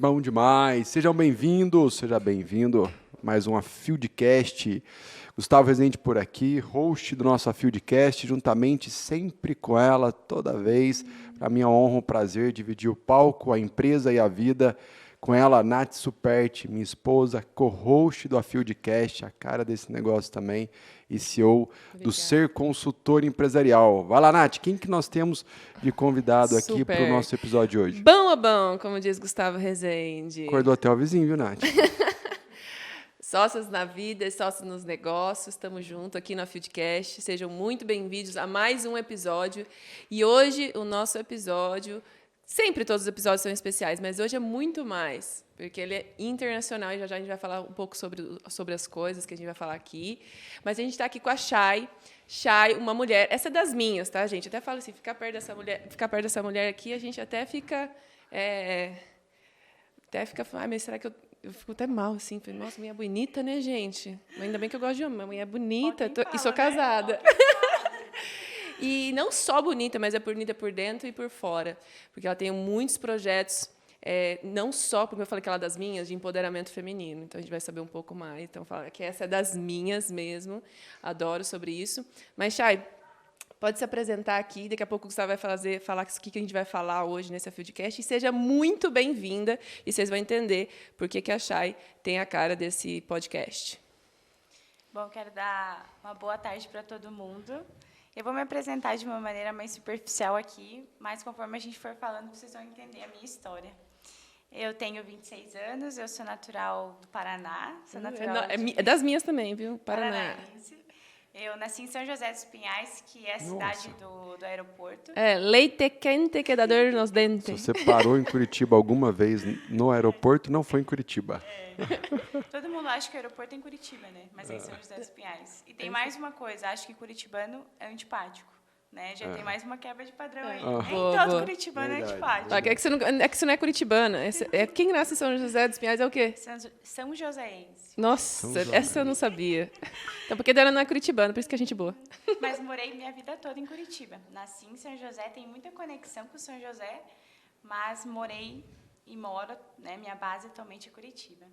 Bom demais. Sejam bem-vindos, seja bem-vindo. Mais uma Fieldcast. Gustavo Rezende por aqui, host do nosso Fieldcast, juntamente sempre com ela, toda vez. Para mim é uma honra, um prazer dividir o palco, a empresa e a vida com ela, Nath Superti, minha esposa, co-host do Fieldcast, a cara desse negócio também, e CEO do Ser Consultor Empresarial. Vai lá, Nath, quem que nós temos de convidado aqui para o nosso episódio de hoje? Bom ou bom, como diz Gustavo Rezende. Acordou até o vizinho, viu, Nath? Sócios na vida e sócios nos negócios, estamos juntos aqui na Fieldcast. Sejam muito bem-vindos a mais um episódio. E hoje, o nosso episódio... Sempre todos os episódios são especiais, mas hoje é muito mais, porque ele é internacional e já a gente vai falar um pouco sobre as coisas que a gente vai falar aqui. Mas a gente está aqui com a Chay. Chay, uma mulher... Essa é das minhas, tá, gente? Até falo assim, ficar perto dessa mulher aqui, a gente até fica... Ai, mas será que eu fico até mal, assim. Falei, nossa, minha é bonita, né, gente? Ainda bem que eu gosto de homem. Minha mulher é bonita e sou casada. E não só bonita, mas é bonita por dentro e por fora. Porque ela tem muitos projetos, não só, como eu falei que ela é das minhas, de empoderamento feminino. Então, a gente vai saber um pouco mais. Então, fala que essa é das minhas mesmo. Adoro sobre isso. Mas, Chay, pode se apresentar aqui. Daqui a pouco o Gustavo vai falar o que a gente vai falar hoje nesse Fieldcast. E seja muito bem-vinda. E vocês vão entender por que a Chay tem a cara desse podcast. Bom, quero dar uma boa tarde para todo mundo. Eu vou me apresentar de uma maneira mais superficial aqui, mas conforme a gente for falando, vocês vão entender a minha história. Eu tenho 26 anos, eu sou natural do Paraná. Sou natural é das minhas também, viu? Paraná. Eu nasci em São José dos Pinhais, que é a cidade do aeroporto. Leite quente que dá dor nos dentes. Se você parou em Curitiba alguma vez no aeroporto, não foi em Curitiba. Todo mundo acha que o aeroporto é em Curitiba, né? Mas é em São José dos Pinhais. E tem mais uma coisa, acho que curitibano é antipático. Né? Já tem mais uma quebra de padrão aí. Nem todo curitibano é antipático. É que você não é curitibana. Quem nasce em São José dos Pinhais é o quê? São Joséense. Nossa, essa eu não sabia. Então, porque dela não é curitibana, por isso que a gente é boa. Mas morei minha vida toda em Curitiba. Nasci em São José, tenho muita conexão com São José, mas morei e moro, né? Minha base atualmente é Curitiba.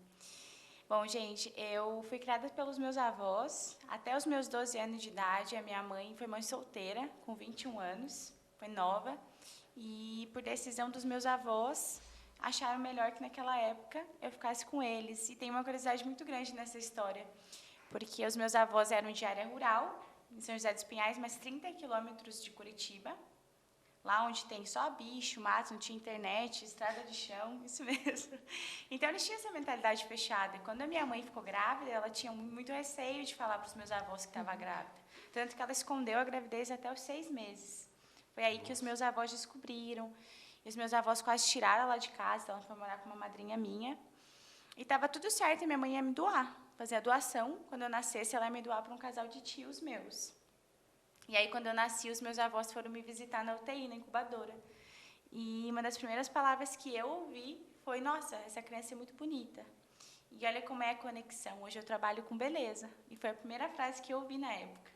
Bom, gente, eu fui criada pelos meus avós. Até os meus 12 anos de idade, a minha mãe foi mãe solteira, com 21 anos, foi nova. E, por decisão dos meus avós, acharam melhor que, naquela época, eu ficasse com eles. E tem uma curiosidade muito grande nessa história, porque os meus avós eram de área rural, em São José dos Pinhais, mas 30 quilômetros de Curitiba. Lá onde tem só bicho, mato, não tinha internet, estrada de chão, isso mesmo. Então, eles tinham essa mentalidade fechada. E quando a minha mãe ficou grávida, ela tinha muito receio de falar para os meus avós que estava grávida. Tanto que ela escondeu a gravidez até os 6 meses. Foi aí que os meus avós descobriram. E os meus avós quase tiraram ela de casa, então ela foi morar com uma madrinha minha. E estava tudo certo, e minha mãe ia me doar, fazer a doação. Quando eu nascesse, ela ia me doar para um casal de tios meus. E aí, quando eu nasci, os meus avós foram me visitar na UTI, na incubadora. E uma das primeiras palavras que eu ouvi foi, nossa, essa criança é muito bonita. E olha como é a conexão. Hoje eu trabalho com beleza. E foi a primeira frase que eu ouvi na época.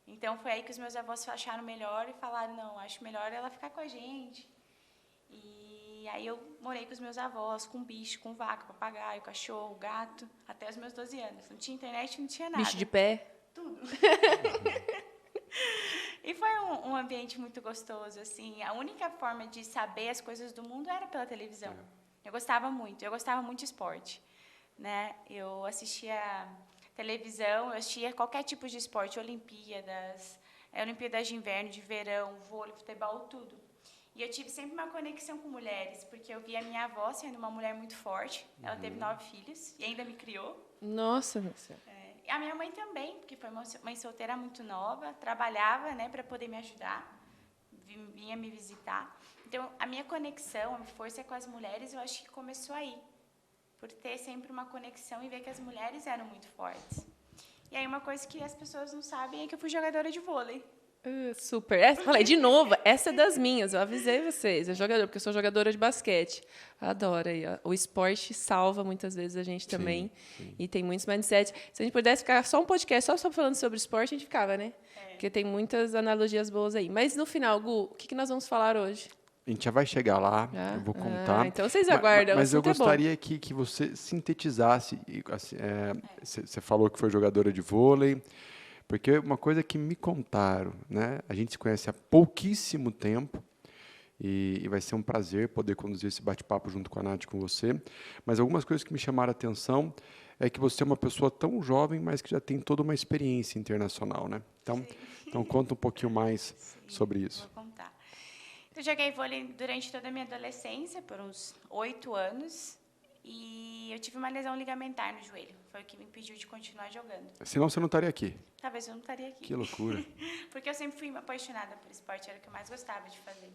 Então, foi aí que os meus avós acharam melhor e falaram, não, acho melhor ela ficar com a gente. E aí eu morei com os meus avós, com bicho, com vaca, papagaio, cachorro, gato, até os meus 12 anos. Não tinha internet, não tinha nada. Bicho de pé? Tudo. E foi um ambiente muito gostoso, assim. A única forma de saber as coisas do mundo era pela televisão. Eu gostava muito de esporte, né? Eu assistia televisão, eu assistia qualquer tipo de esporte, Olimpíadas de inverno, de verão, vôlei, futebol, tudo. E eu tive sempre uma conexão com mulheres, porque eu via a minha avó sendo uma mulher muito forte. Ela teve 9 filhos e ainda me criou. Nossa, meu céu. A minha mãe também, porque foi mãe solteira muito nova, trabalhava, né, para poder me ajudar, vinha me visitar. Então, a minha conexão, a força com as mulheres, eu acho que começou aí, por ter sempre uma conexão e ver que as mulheres eram muito fortes. E aí, uma coisa que as pessoas não sabem é que eu fui jogadora de vôlei. Super. Falei, de novo, essa é das minhas. Eu avisei vocês. Porque eu sou jogadora de basquete. Adoro. Aí, ó. O esporte salva muitas vezes a gente também. Sim. E tem muitos mindsets. Se a gente pudesse ficar só um podcast só falando sobre esporte, a gente ficava, né? Porque tem muitas analogias boas aí. Mas, no final, Gu, o que nós vamos falar hoje? A gente já vai chegar lá, eu vou contar. Então vocês aguardam. Mas eu assunto é bom. gostaria que você sintetizasse. Assim, você falou que foi jogadora de vôlei, porque uma coisa que me contaram, né? A gente se conhece há pouquíssimo tempo e vai ser um prazer poder conduzir esse bate-papo junto com a Nath, com você. Mas algumas coisas que me chamaram a atenção é que você é uma pessoa tão jovem, mas que já tem toda uma experiência internacional, né? Então conta um pouquinho mais sobre isso. Vou contar. Eu joguei vôlei durante toda a minha adolescência, por uns 8 anos, e eu tive uma lesão ligamentar no joelho. Foi o que me impediu de continuar jogando. Senão você não estaria aqui. Talvez eu não estaria aqui. Que loucura. Porque eu sempre fui apaixonada por esporte, era o que eu mais gostava de fazer.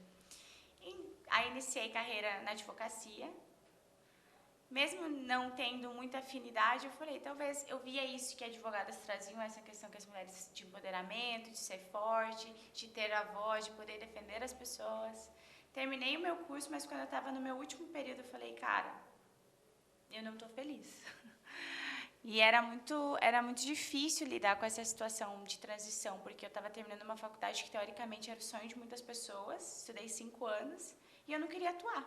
Aí iniciei carreira na advocacia. Mesmo não tendo muita afinidade, eu falei, talvez eu via isso que advogadas traziam, essa questão que as mulheres de empoderamento, de ser forte, de ter a voz, de poder defender as pessoas. Terminei o meu curso, mas quando eu estava no meu último período, eu falei, cara, eu não estou feliz. E era muito difícil lidar com essa situação de transição, porque eu estava terminando uma faculdade que, teoricamente, era o sonho de muitas pessoas, estudei 5 anos, e eu não queria atuar.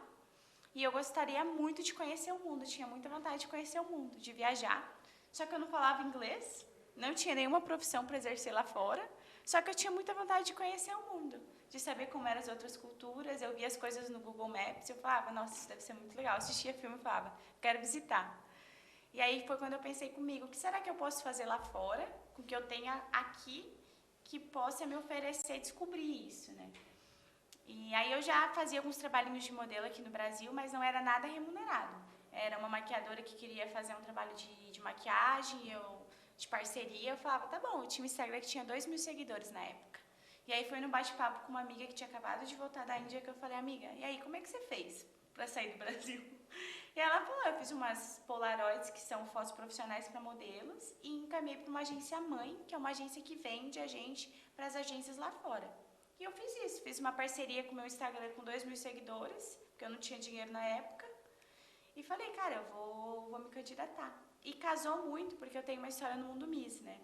E eu gostaria muito de conhecer o mundo, tinha muita vontade de conhecer o mundo, de viajar. Só que eu não falava inglês, não tinha nenhuma profissão para exercer lá fora, só que eu tinha muita vontade de conhecer o mundo, de saber como eram as outras culturas. Eu via as coisas no Google Maps e eu falava, nossa, isso deve ser muito legal. Eu assistia filme e falava, quero visitar. E aí foi quando eu pensei comigo, o que será que eu posso fazer lá fora, com o que eu tenha aqui, que possa me oferecer descobrir isso, né? E aí eu já fazia alguns trabalhinhos de modelo aqui no Brasil, mas não era nada remunerado. Era uma maquiadora que queria fazer um trabalho de maquiagem, de parceria. Eu falava, tá bom, eu tinha um Instagram que tinha 2.000 seguidores na época. E aí foi no bate-papo com uma amiga que tinha acabado de voltar da Índia que eu falei, amiga, e aí, como é que você fez para sair do Brasil? E ela falou, eu fiz umas Polaroids, que são fotos profissionais para modelos, e encaminhei para uma agência mãe, que é uma agência que vende a gente para as agências lá fora. E eu fiz isso, fiz uma parceria com o meu Instagram com 2.000 seguidores, porque eu não tinha dinheiro na época, e falei, cara, eu vou me candidatar. E casou muito, porque eu tenho uma história no mundo Miss, né?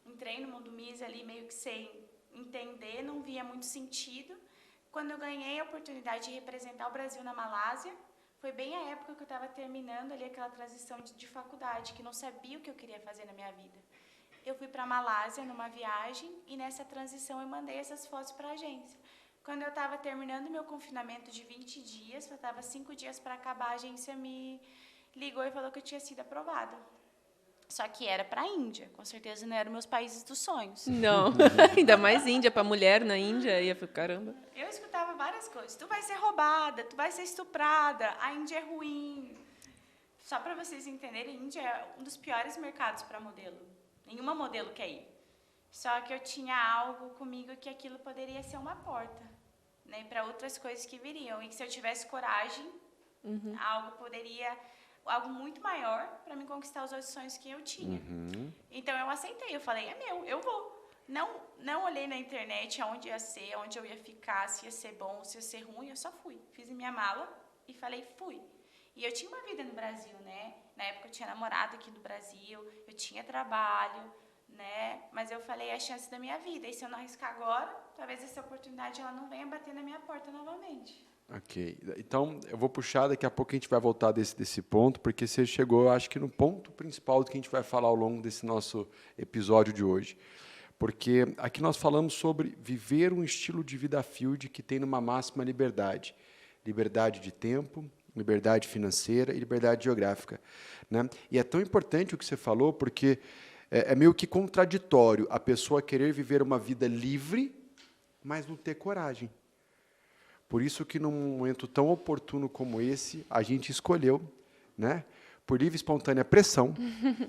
Entrei no mundo Miss ali meio que sem entender, não via muito sentido. Quando eu ganhei a oportunidade de representar o Brasil na Malásia, foi bem a época que eu estava terminando ali aquela transição de faculdade, que não sabia o que eu queria fazer na minha vida. Eu fui para a Malásia numa viagem e nessa transição eu mandei essas fotos para a agência. Quando eu estava terminando meu confinamento de 20 dias, faltava 5 dias para acabar, a agência me ligou e falou que eu tinha sido aprovada. Só que era para a Índia, com certeza não eram meus países dos sonhos. Não, ainda mais Índia, para mulher na Índia, ia ficar, caramba. Eu escutava várias coisas, tu vai ser roubada, tu vai ser estuprada, a Índia é ruim. Só para vocês entenderem, a Índia é um dos piores mercados para modelo. Nenhuma modelo quer ir. Só que eu tinha algo comigo que aquilo poderia ser uma porta, né, para outras coisas que viriam. E que se eu tivesse coragem, algo muito maior para me conquistar os outros sonhos que eu tinha. Então eu aceitei, eu falei, é meu, eu vou. Não olhei na internet aonde ia ser, onde eu ia ficar, se ia ser bom, se ia ser ruim, eu só fui. Fiz minha mala e falei, fui. E eu tinha uma vida no Brasil, né? Na época eu tinha namorado aqui no Brasil, eu tinha trabalho, né? Mas eu falei, é a chance da minha vida. E se eu não arriscar agora, talvez essa oportunidade ela não venha bater na minha porta novamente. Ok. Então, eu vou puxar, daqui a pouco a gente vai voltar desse ponto, porque você chegou, acho que no ponto principal do que a gente vai falar ao longo desse nosso episódio de hoje. Porque aqui nós falamos sobre viver um estilo de vida field que tem numa máxima liberdade. Liberdade de tempo, liberdade financeira e liberdade geográfica, né? E é tão importante o que você falou, porque é meio que contraditório a pessoa querer viver uma vida livre, mas não ter coragem. Por isso que, num momento tão oportuno como esse, a gente escolheu, né, por livre e espontânea pressão,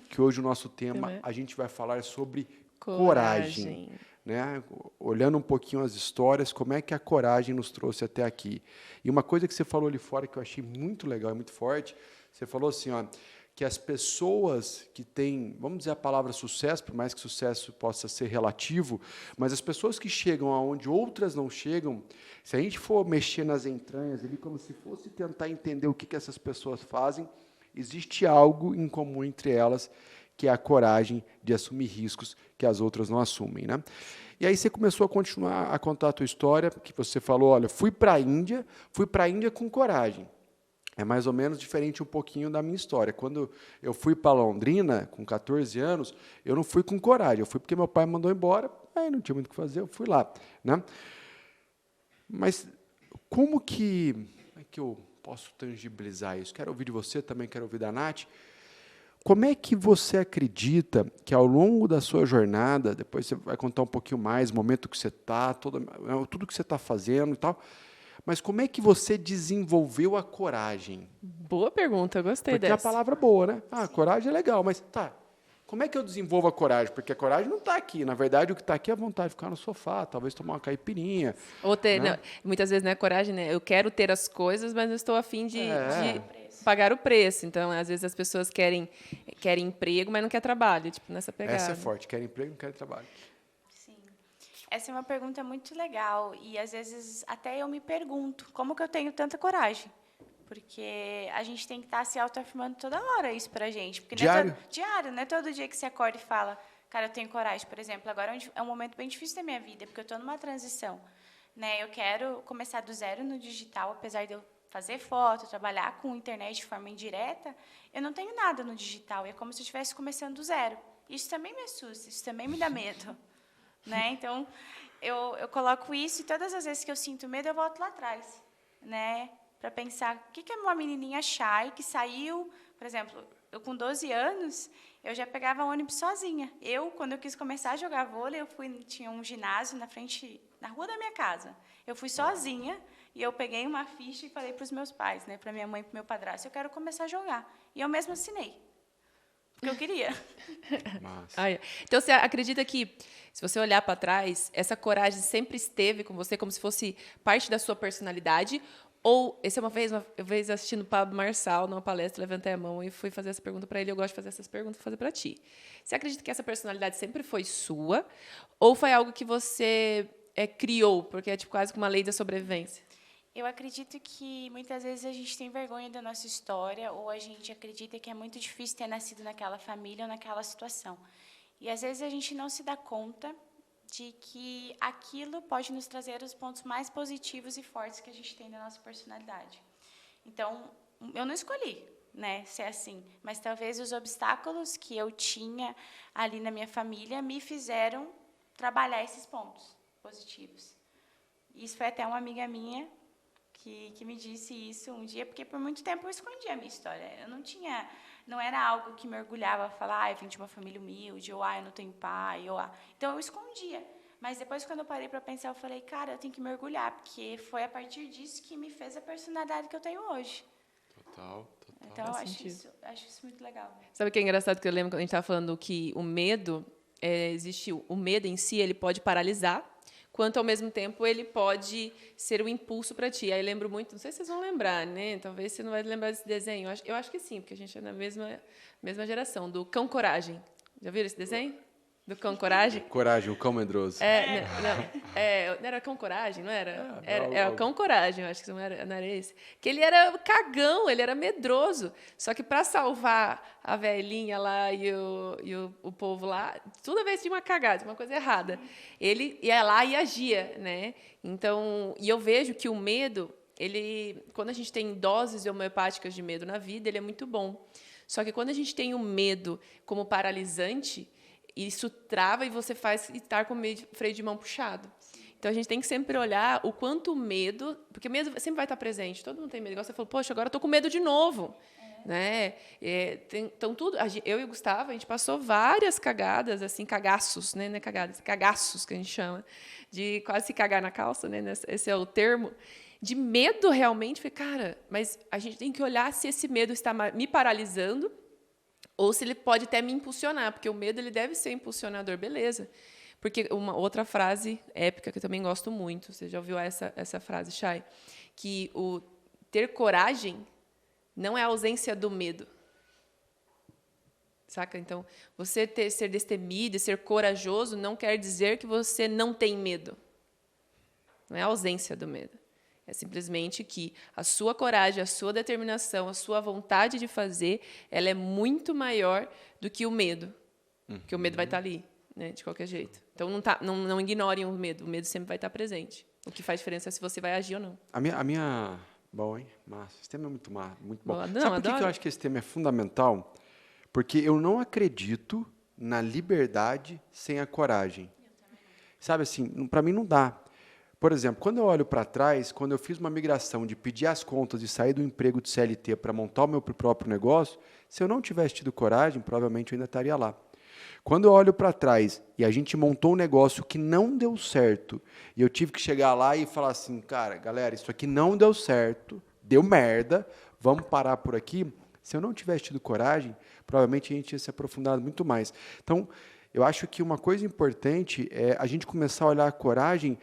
que hoje o nosso tema, a gente vai falar sobre coragem. Né? Olhando um pouquinho as histórias, como é que a coragem nos trouxe até aqui. E uma coisa que você falou ali fora que eu achei muito legal e muito forte, você falou assim, ó, que as pessoas que têm, vamos dizer a palavra sucesso, por mais que sucesso possa ser relativo, mas as pessoas que chegam aonde outras não chegam, se a gente for mexer nas entranhas ali, como se fosse tentar entender o que essas pessoas fazem, existe algo em comum entre elas, que é a coragem de assumir riscos que as outras não assumem, né? E aí você começou a continuar a contar a tua história, que você falou, olha, fui para a Índia com coragem. É mais ou menos diferente um pouquinho da minha história. Quando eu fui para Londrina, com 14 anos, eu não fui com coragem, eu fui porque meu pai me mandou embora, aí não tinha muito o que fazer, eu fui lá, né? Mas como é que eu posso tangibilizar isso? Quero ouvir de você, também quero ouvir da Nath. Como é que você acredita que ao longo da sua jornada, depois você vai contar um pouquinho mais, o momento que você está, tudo que você está fazendo e tal, mas como é que você desenvolveu a coragem? Boa pergunta, eu gostei Porque dessa. a palavra é boa, né? Coragem é legal, mas tá. Como é que eu desenvolvo a coragem? Porque a coragem não está aqui. Na verdade, o que está aqui é a vontade de ficar no sofá, talvez tomar uma caipirinha. Ou ter, né? não, muitas vezes não é coragem, né? Eu quero ter as coisas, mas não estou a fim de pagar o preço. Então, às vezes, as pessoas querem emprego, mas não quer trabalho, tipo, nessa pegada. Essa é forte. Quer emprego, não quer trabalho. Sim. Essa é uma pergunta muito legal. E, às vezes, até eu me pergunto, como que eu tenho tanta coragem? Porque a gente tem que estar se autoafirmando toda hora isso pra gente. Porque Diário? Diário, não é todo dia que você acorda e fala, cara, eu tenho coragem. Por exemplo, agora é um momento bem difícil da minha vida, porque eu estou numa transição. Né? Eu quero começar do zero no digital, apesar de eu fazer foto, trabalhar com internet de forma indireta, eu não tenho nada no digital. É como se eu estivesse começando do zero. Isso também me assusta, isso também me dá medo. Né? Então, eu coloco isso e todas as vezes que eu sinto medo, eu volto lá atrás. Né? Para pensar, o que é uma menininha shy que saiu, por exemplo, eu com 12 anos, eu já pegava ônibus sozinha. Quando eu quis começar a jogar vôlei, tinha um ginásio na rua da minha casa. Eu fui sozinha e eu peguei uma ficha e falei para os meus pais, né, para minha mãe e para o meu padrasto, eu quero começar a jogar. E eu mesma assinei, porque eu queria. Então, você acredita que, se você olhar para trás, essa coragem sempre esteve com você, como se fosse parte da sua personalidade? Ou, essa é uma vez assistindo o Pablo Marçal, numa palestra, levantei a mão e fui fazer essa pergunta para ele. Eu gosto de fazer essas perguntas, vou fazer para ti. Você acredita que essa personalidade sempre foi sua? Ou foi algo que você criou, porque é tipo, quase que uma lei da sobrevivência? Eu acredito que, muitas vezes, a gente tem vergonha da nossa história, ou a gente acredita que é muito difícil ter nascido naquela família ou naquela situação. E, às vezes, a gente não se dá conta de que aquilo pode nos trazer os pontos mais positivos e fortes que a gente tem da nossa personalidade. Então, eu não escolhi, né, ser assim, mas talvez os obstáculos que eu tinha ali na minha família me fizeram trabalhar esses pontos positivos. Isso foi até uma amiga minha que me disse isso um dia, porque por muito tempo eu escondia a minha história. Eu não era algo que me orgulhava falar, eu vim de uma família humilde, ou eu não tenho pai, então eu escondia. Mas depois, quando eu parei para pensar, eu falei, cara, eu tenho que me orgulhar, porque foi a partir disso que me fez a personalidade que eu tenho hoje. Total. Então, eu acho isso muito legal. Sabe o que é engraçado? Que eu lembro quando a gente estava falando que o medo, o medo em si, ele pode paralisar, quanto, ao mesmo tempo, ele pode ser um impulso para ti. Aí eu lembro muito, não sei se vocês vão lembrar, né? Talvez você não vai lembrar desse desenho. Eu acho que sim, porque a gente é da mesma geração, do Cão Coragem. Já viram esse desenho? Do Cão Coragem? Coragem, o cão medroso. Não era Cão Coragem, não era? Era o Cão Coragem, eu acho que não era esse. Que ele era cagão, ele era medroso. Só que, para salvar a velhinha lá e o povo lá, toda vez tinha uma cagada, tinha uma coisa errada. Ele ia lá e agia, né? Então, e eu vejo que o medo, quando a gente tem doses homeopáticas de medo na vida, ele é muito bom. Só que quando a gente tem o medo como paralisante, isso trava e você faz estar com o freio de mão puxado. Então, a gente tem que sempre olhar o quanto o medo... Porque o medo sempre vai estar presente. Todo mundo tem medo. Igual você falou, poxa, agora eu estou com medo de novo. Né? Então, eu e o Gustavo, a gente passou várias cagadas, assim, cagaços, né? Não é cagadas, cagaços, que a gente chama, de quase se cagar na calça, né? Esse é o termo. De medo, realmente. Falei, cara, mas a gente tem que olhar se esse medo está me paralisando ou se ele pode até me impulsionar, porque o medo ele deve ser impulsionador, beleza. Porque uma outra frase épica que eu também gosto muito, você já ouviu essa frase, Chay? Que o ter coragem não é a ausência do medo. Saca? Então, você ser destemido e ser corajoso não quer dizer que você não tem medo. Não é a ausência do medo. É simplesmente que a sua coragem, a sua determinação, a sua vontade de fazer, ela é muito maior do que o medo. Porque o medo vai estar ali, né, de qualquer jeito. Então, não ignorem o medo sempre vai estar presente. O que faz diferença é se você vai agir ou não. A minha... Bom, hein? Massa. Esse tema é muito muito bom. Boa. Não, Sabe por que adoro. eu acho que esse tema é fundamental? Porque eu não acredito na liberdade sem a coragem. Sabe assim, para mim não dá. Por exemplo, quando eu olho para trás, quando eu fiz uma migração de pedir as contas e sair do emprego de CLT para montar o meu próprio negócio, se eu não tivesse tido coragem, provavelmente eu ainda estaria lá. Quando eu olho para trás e a gente montou um negócio que não deu certo, e eu tive que chegar lá e falar assim, cara, galera, isso aqui não deu certo, deu merda, vamos parar por aqui. Se eu não tivesse tido coragem, provavelmente a gente ia se aprofundar muito mais. Então, eu acho que uma coisa importante é a gente começar a olhar a coragem,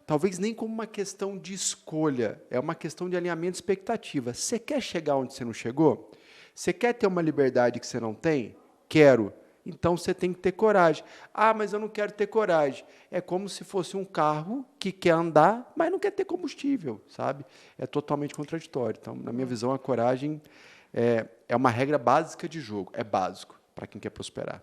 talvez nem como uma questão de escolha, é uma questão de alinhamento de expectativa. Você quer chegar onde você não chegou? Você quer ter uma liberdade que você não tem? Quero. Então, você tem que ter coragem. Ah, mas eu não quero ter coragem. É como se fosse um carro que quer andar, mas não quer ter combustível, sabe? É totalmente contraditório. Então, na minha visão, a coragem é uma regra básica de jogo. É básico para quem quer prosperar.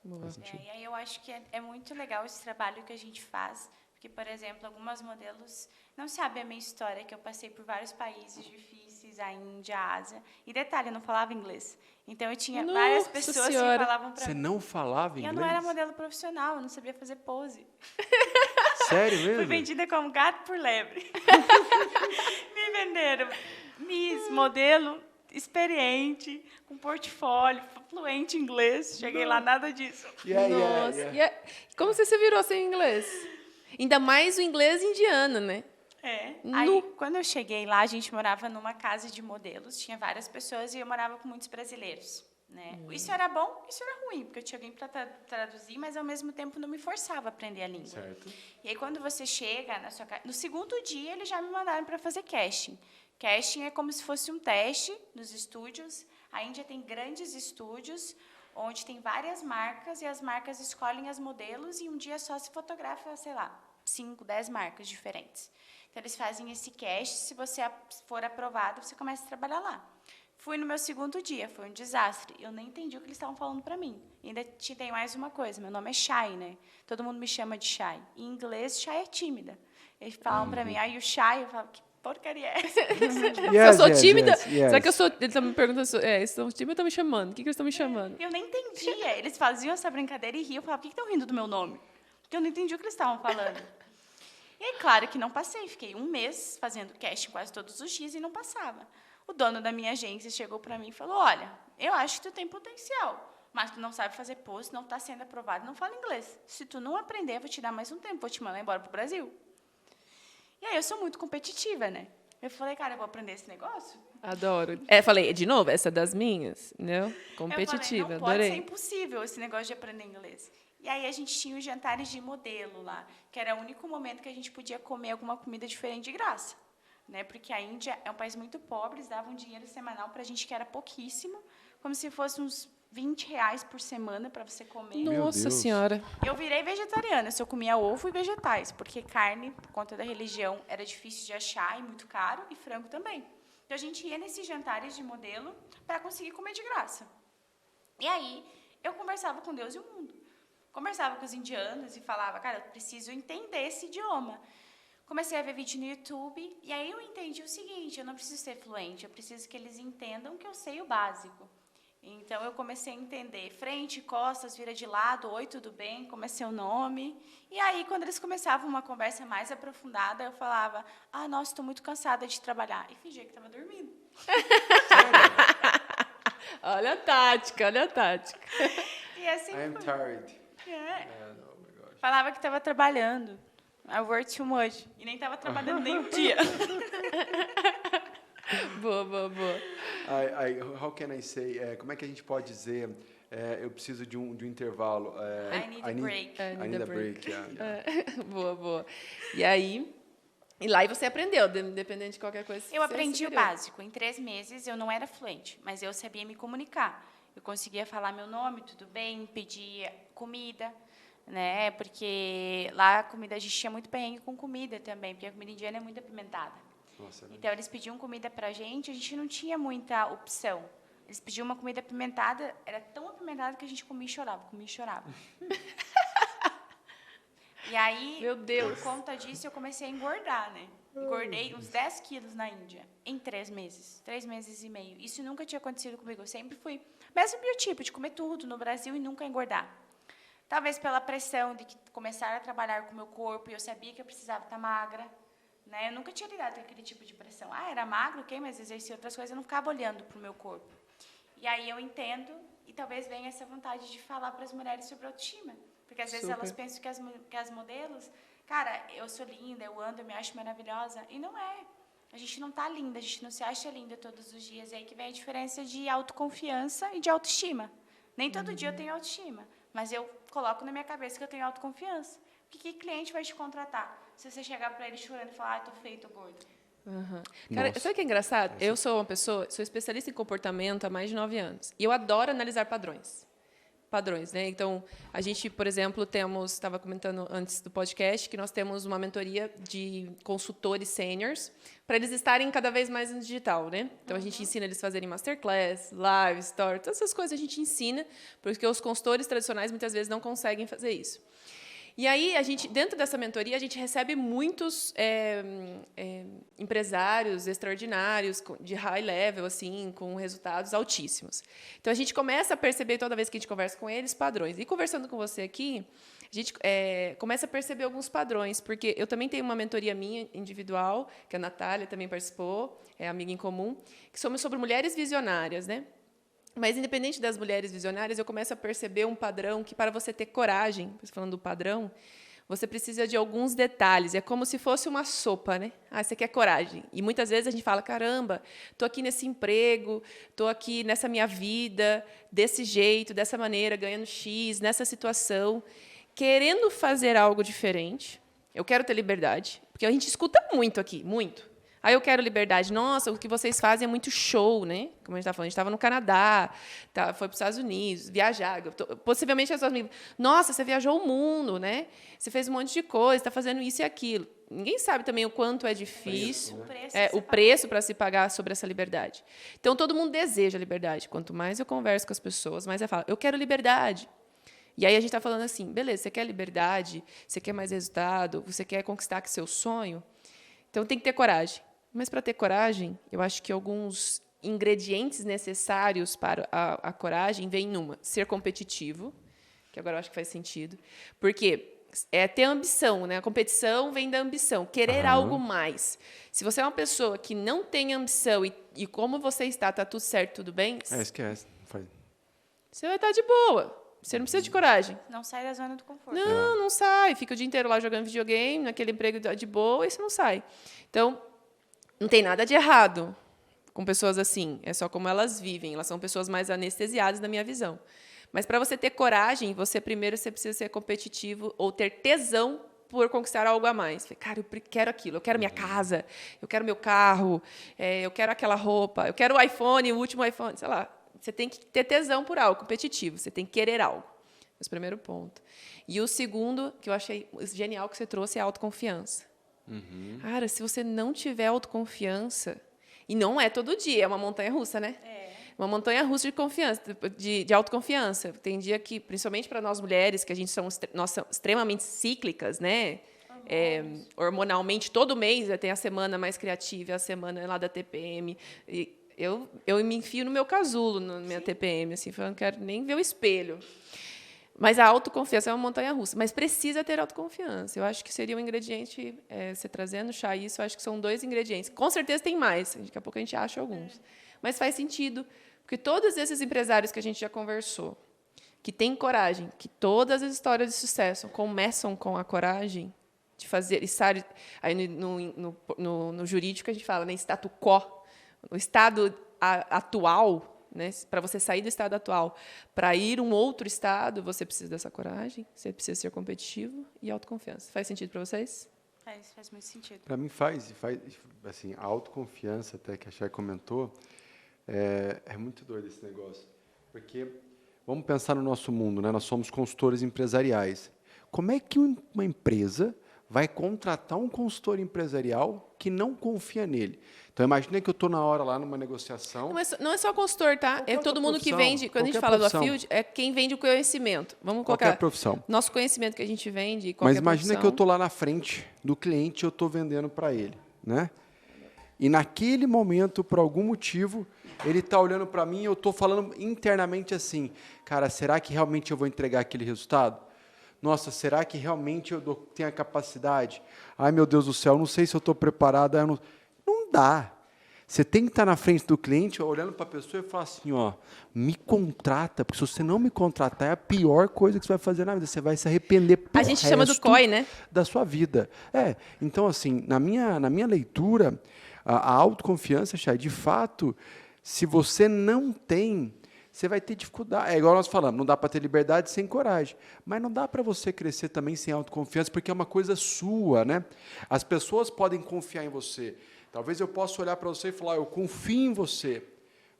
E aí eu acho que é muito legal esse trabalho que a gente faz, porque, por exemplo, algumas modelos não sabem a minha história, que eu passei por vários países difíceis, a Índia, a Ásia. E detalhe, eu não falava inglês. Então, eu tinha várias pessoas que falavam para mim. Você não falava inglês? Eu não era modelo profissional, eu não sabia fazer pose. Sério mesmo? Fui vendida como gato por lebre. Me venderam Miss, modelo experiente, com portfólio, fluente em inglês. Cheguei lá, nada disso. Nossa. Como você se virou sem inglês? Ainda mais o inglês indiano, né? Aí, quando eu cheguei lá, a gente morava numa casa de modelos, tinha várias pessoas e eu morava com muitos brasileiros. Né? Isso era bom, isso era ruim, porque eu tinha alguém para traduzir, mas, ao mesmo tempo, não me forçava a aprender a língua. Certo. E aí, quando você chega na sua casa... No segundo dia, eles já me mandaram para fazer casting. Casting é como se fosse um teste nos estúdios. A Índia tem grandes estúdios, onde tem várias marcas, e as marcas escolhem as modelos, e um dia só se fotografa, sei lá, 5, 10 marcas diferentes. Então, eles fazem esse cast, se você for aprovado, você começa a trabalhar lá. Fui no meu segundo dia, foi um desastre. Eu nem entendi o que eles estavam falando para mim. E ainda tem mais uma coisa, meu nome é Shy, né? Todo mundo me chama de Shy. Em inglês, Shy é tímida. Eles falam para mim, you Shy? Eu falo, que porcaria é essa? Eu sou tímida? Será que eu sou... Eles estão me perguntando, eles estão tímidos ou estão me chamando? O que eles estão me chamando? Eu nem entendia. Eles faziam essa brincadeira e riam. Eu falava, por que estão rindo do meu nome? Porque eu não entendi o que eles estavam falando. E aí, claro que não passei. Fiquei um mês fazendo casting quase todos os dias e não passava. O dono da minha agência chegou para mim e falou, olha, eu acho que tu tem potencial, mas tu não sabe fazer post, não está sendo aprovado, não fala inglês. Se tu não aprender, eu vou te dar mais um tempo, vou te mandar embora para o Brasil. E aí eu sou muito competitiva, né? Eu falei, cara, eu vou aprender esse negócio? Adoro. Falei, de novo, essa das minhas, né? Competitiva, eu falei, não adorei. pode ser impossível esse negócio de aprender inglês. E aí a gente tinha os jantares de modelo lá, que era o único momento que a gente podia comer alguma comida diferente de graça. Né? Porque a Índia é um país muito pobre, eles davam dinheiro semanal para a gente, que era pouquíssimo, como se fosse uns R$20 por semana para você comer. Nossa Senhora. Eu virei vegetariana, eu comia ovo e vegetais, porque carne, por conta da religião, era difícil de achar e muito caro, e frango também. Então, a gente ia nesses jantares de modelo para conseguir comer de graça. E aí, eu conversava com Deus e o mundo. Conversava com os indianos e falava, cara, eu preciso entender esse idioma. Comecei a ver vídeo no YouTube, e aí eu entendi o seguinte, eu não preciso ser fluente, eu preciso que eles entendam que eu sei o básico. Então, eu comecei a entender frente, costas, vira de lado, oi, tudo bem, como é seu nome? E aí, quando eles começavam uma conversa mais aprofundada, eu falava, nossa, estou muito cansada de trabalhar. E fingia que estava dormindo. Olha a tática, olha a tática. E assim I'm tired. Oh my gosh. Falava que estava trabalhando. I work too much. E nem estava trabalhando nem um dia. Boa. How can I say? Como é que a gente pode dizer? Eu preciso de um intervalo. I need a break. I need a break. Yeah. Boa. E aí? E lá você aprendeu, independente de qualquer coisa. Eu aprendi o básico. Em 3 meses, eu não era fluente, mas eu sabia me comunicar. Eu conseguia falar meu nome, tudo bem, pedir comida. né? Porque lá a comida, a gente tinha muito perrengue com comida também, porque a comida indiana é muito apimentada. Nossa, Então, eles pediam comida pra gente, a gente não tinha muita opção. Eles pediam uma comida apimentada, era tão apimentada que a gente comia e chorava, comia e chorava. E aí, Meu Deus. por conta disso, eu comecei a engordar, né? Engordei uns 10 quilos na Índia, em 3 meses. 3 meses e meio. Isso nunca tinha acontecido comigo. Eu sempre fui mesmo biotipo, de comer tudo no Brasil e nunca engordar. Talvez pela pressão de que começar a trabalhar com o meu corpo, e eu sabia que eu precisava estar magra. Né? Eu nunca tinha lidado com aquele tipo de pressão. Ah, era magro, ok, mas exercia outras coisas, eu não ficava olhando para o meu corpo. E aí eu entendo, e talvez venha essa vontade de falar para as mulheres sobre autoestima. Porque às vezes elas pensam que as modelos, cara, eu sou linda, eu ando, eu me acho maravilhosa. E não é. A gente não está linda, a gente não se acha linda todos os dias. E aí que vem a diferença de autoconfiança e de autoestima. Nem todo dia eu tenho autoestima, mas eu coloco na minha cabeça que eu tenho autoconfiança. Porque que cliente vai te contratar? Se você chegar para ele chorando e falar, tô feio, tô gordo. Uhum. Cara, sabe o que é engraçado? Eu sou uma pessoa, sou especialista em comportamento há mais de 9 anos. E eu adoro analisar padrões. Padrões, né? Então, a gente, por exemplo, estava comentando antes do podcast, que nós temos uma mentoria de consultores seniors para eles estarem cada vez mais no digital, né? Então, a gente ensina eles a fazerem masterclass, live, story, todas essas coisas a gente ensina, porque os consultores tradicionais muitas vezes não conseguem fazer isso. E aí, dentro dessa mentoria, a gente recebe muitos empresários extraordinários, de high level, assim, com resultados altíssimos. Então, a gente começa a perceber, toda vez que a gente conversa com eles, padrões. E conversando com você aqui, a gente começa a perceber alguns padrões, porque eu também tenho uma mentoria minha, individual, que a Natália também participou, é amiga em comum, que somos sobre mulheres visionárias, né? Mas, independente das mulheres visionárias, eu começo a perceber um padrão que, para você ter coragem, falando do padrão, você precisa de alguns detalhes. É como se fosse uma sopa, né? Ah, você quer coragem. E, muitas vezes, a gente fala, caramba, estou aqui nesse emprego, estou aqui nessa minha vida, desse jeito, dessa maneira, ganhando X, nessa situação, querendo fazer algo diferente. Eu quero ter liberdade, porque a gente escuta muito aqui, muito. Aí eu quero liberdade. Nossa, o que vocês fazem é muito show, né? Como a gente está falando, a gente estava no Canadá, foi para os Estados Unidos, viajar. Possivelmente as pessoas me nossa, você viajou o mundo, né? Você fez um monte de coisa, está fazendo isso e aquilo. Ninguém sabe também o quanto é difícil, o preço para se pagar sobre essa liberdade. Então, todo mundo deseja liberdade. Quanto mais eu converso com as pessoas, mais eu falo, eu quero liberdade. E aí a gente está falando assim, beleza, você quer liberdade, você quer mais resultado, você quer conquistar seu sonho, então tem que ter coragem. Mas, para ter coragem, eu acho que alguns ingredientes necessários para a coragem vêm numa. Ser competitivo, que agora eu acho que faz sentido. Porque é ter ambição, né? A competição vem da ambição, querer algo mais. Se você é uma pessoa que não tem ambição e como você está tudo certo, tudo bem... esquece. Você vai estar de boa. Você não precisa de coragem. Não sai da zona do conforto. Não sai. Fica o dia inteiro lá jogando videogame, naquele emprego de boa, e você não sai. Então... não tem nada de errado com pessoas assim. É só como elas vivem. Elas são pessoas mais anestesiadas, na minha visão. Mas, para você ter coragem, primeiro você precisa ser competitivo ou ter tesão por conquistar algo a mais. Cara, eu quero aquilo. Eu quero minha casa. Eu quero meu carro. Eu quero aquela roupa. Eu quero o iPhone, o último iPhone. Sei lá. Você tem que ter tesão por algo competitivo. Você tem que querer algo. Esse é o primeiro ponto. E o segundo, que eu achei genial que você trouxe, é a autoconfiança. Cara, se você não tiver autoconfiança, e não é todo dia, é uma montanha-russa, né? Uma montanha-russa de confiança, de autoconfiança. Tem dia que, principalmente para nós mulheres, que a gente somos extremamente cíclicas, né? Hormonalmente, todo mês tem a semana mais criativa, a semana lá da TPM. E eu me enfio no meu casulo, na minha TPM, assim, falando, não quero nem ver o espelho. Mas a autoconfiança é uma montanha-russa. Mas precisa ter autoconfiança. Eu acho que seria um ingrediente, você trazendo chá isso, eu acho que são 2 ingredientes. Com certeza tem mais, daqui a pouco a gente acha alguns. Mas faz sentido, porque todos esses empresários que a gente já conversou, que têm coragem, que todas as histórias de sucesso começam com a coragem de fazer, estar aí no jurídico a gente fala, né, status quo, o estado atual. Né? Para você sair do estado atual para ir um outro estado, você precisa dessa coragem, você precisa ser competitivo e autoconfiança. Faz sentido para vocês? Faz muito sentido. Para mim faz assim, a autoconfiança, até que a Chay comentou, é muito doido esse negócio. Porque vamos pensar no nosso mundo, né? Nós somos consultores empresariais. Como é que uma empresa vai contratar um consultor empresarial que não confia nele? Então, imagina que eu estou na hora lá numa negociação. Não é só consultor, tá? Qualquer É todo outra mundo que profissão, vende. Quando a gente qualquer fala profissão. do Affield, é quem vende o conhecimento. Vamos colocar Qualquer profissão. nosso conhecimento que a gente vende. Mas imagina que eu estou lá na frente do cliente e eu estou vendendo para ele, né? E naquele momento, por algum motivo, ele está olhando para mim e eu estou falando internamente assim, cara, será que realmente eu vou entregar aquele resultado? Nossa, será que realmente eu tenho a capacidade? Ai, meu Deus do céu, não sei se eu estou preparado. Não dá. Você tem que estar na frente do cliente, olhando para a pessoa e falar assim, ó, me contrata, porque se você não me contratar, é a pior coisa que você vai fazer na vida. Você vai se arrepender pro A gente chama do resto COI, né? da sua vida. Então, assim, na minha leitura, a autoconfiança, Chay, de fato, se você não tem, você vai ter dificuldade. É igual nós falamos, não dá para ter liberdade sem coragem. Mas não dá para você crescer também sem autoconfiança, porque é uma coisa sua, né? As pessoas podem confiar em você. Talvez eu possa olhar para você e falar, eu confio em você.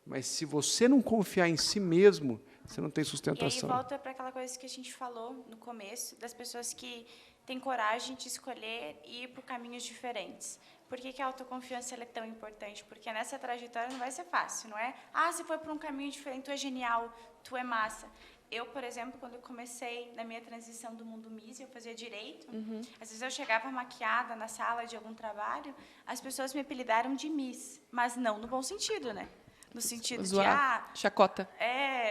Mas se você não confiar em si mesmo, você não tem sustentação. E aí volta para aquela coisa que a gente falou no começo, das pessoas que têm coragem de escolher e ir por caminhos diferentes. Por que a autoconfiança ela é tão importante? Porque nessa trajetória não vai ser fácil, não é? Ah, se foi por um caminho diferente, tu é genial, tu é massa. Eu, por exemplo, quando eu comecei na minha transição do mundo MIS, eu fazia direito. Às vezes eu chegava maquiada na sala de algum trabalho, as pessoas me apelidaram de Miss, mas não no bom sentido, né? No sentido Zoar, chacota.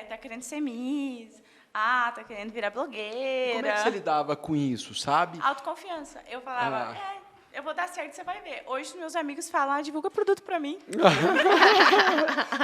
tá querendo ser Miss, tá querendo virar blogueira. Como é que você lidava com isso, sabe? Autoconfiança. Eu falava, eu vou dar certo, você vai ver. Hoje meus amigos falam, divulga produto pra mim.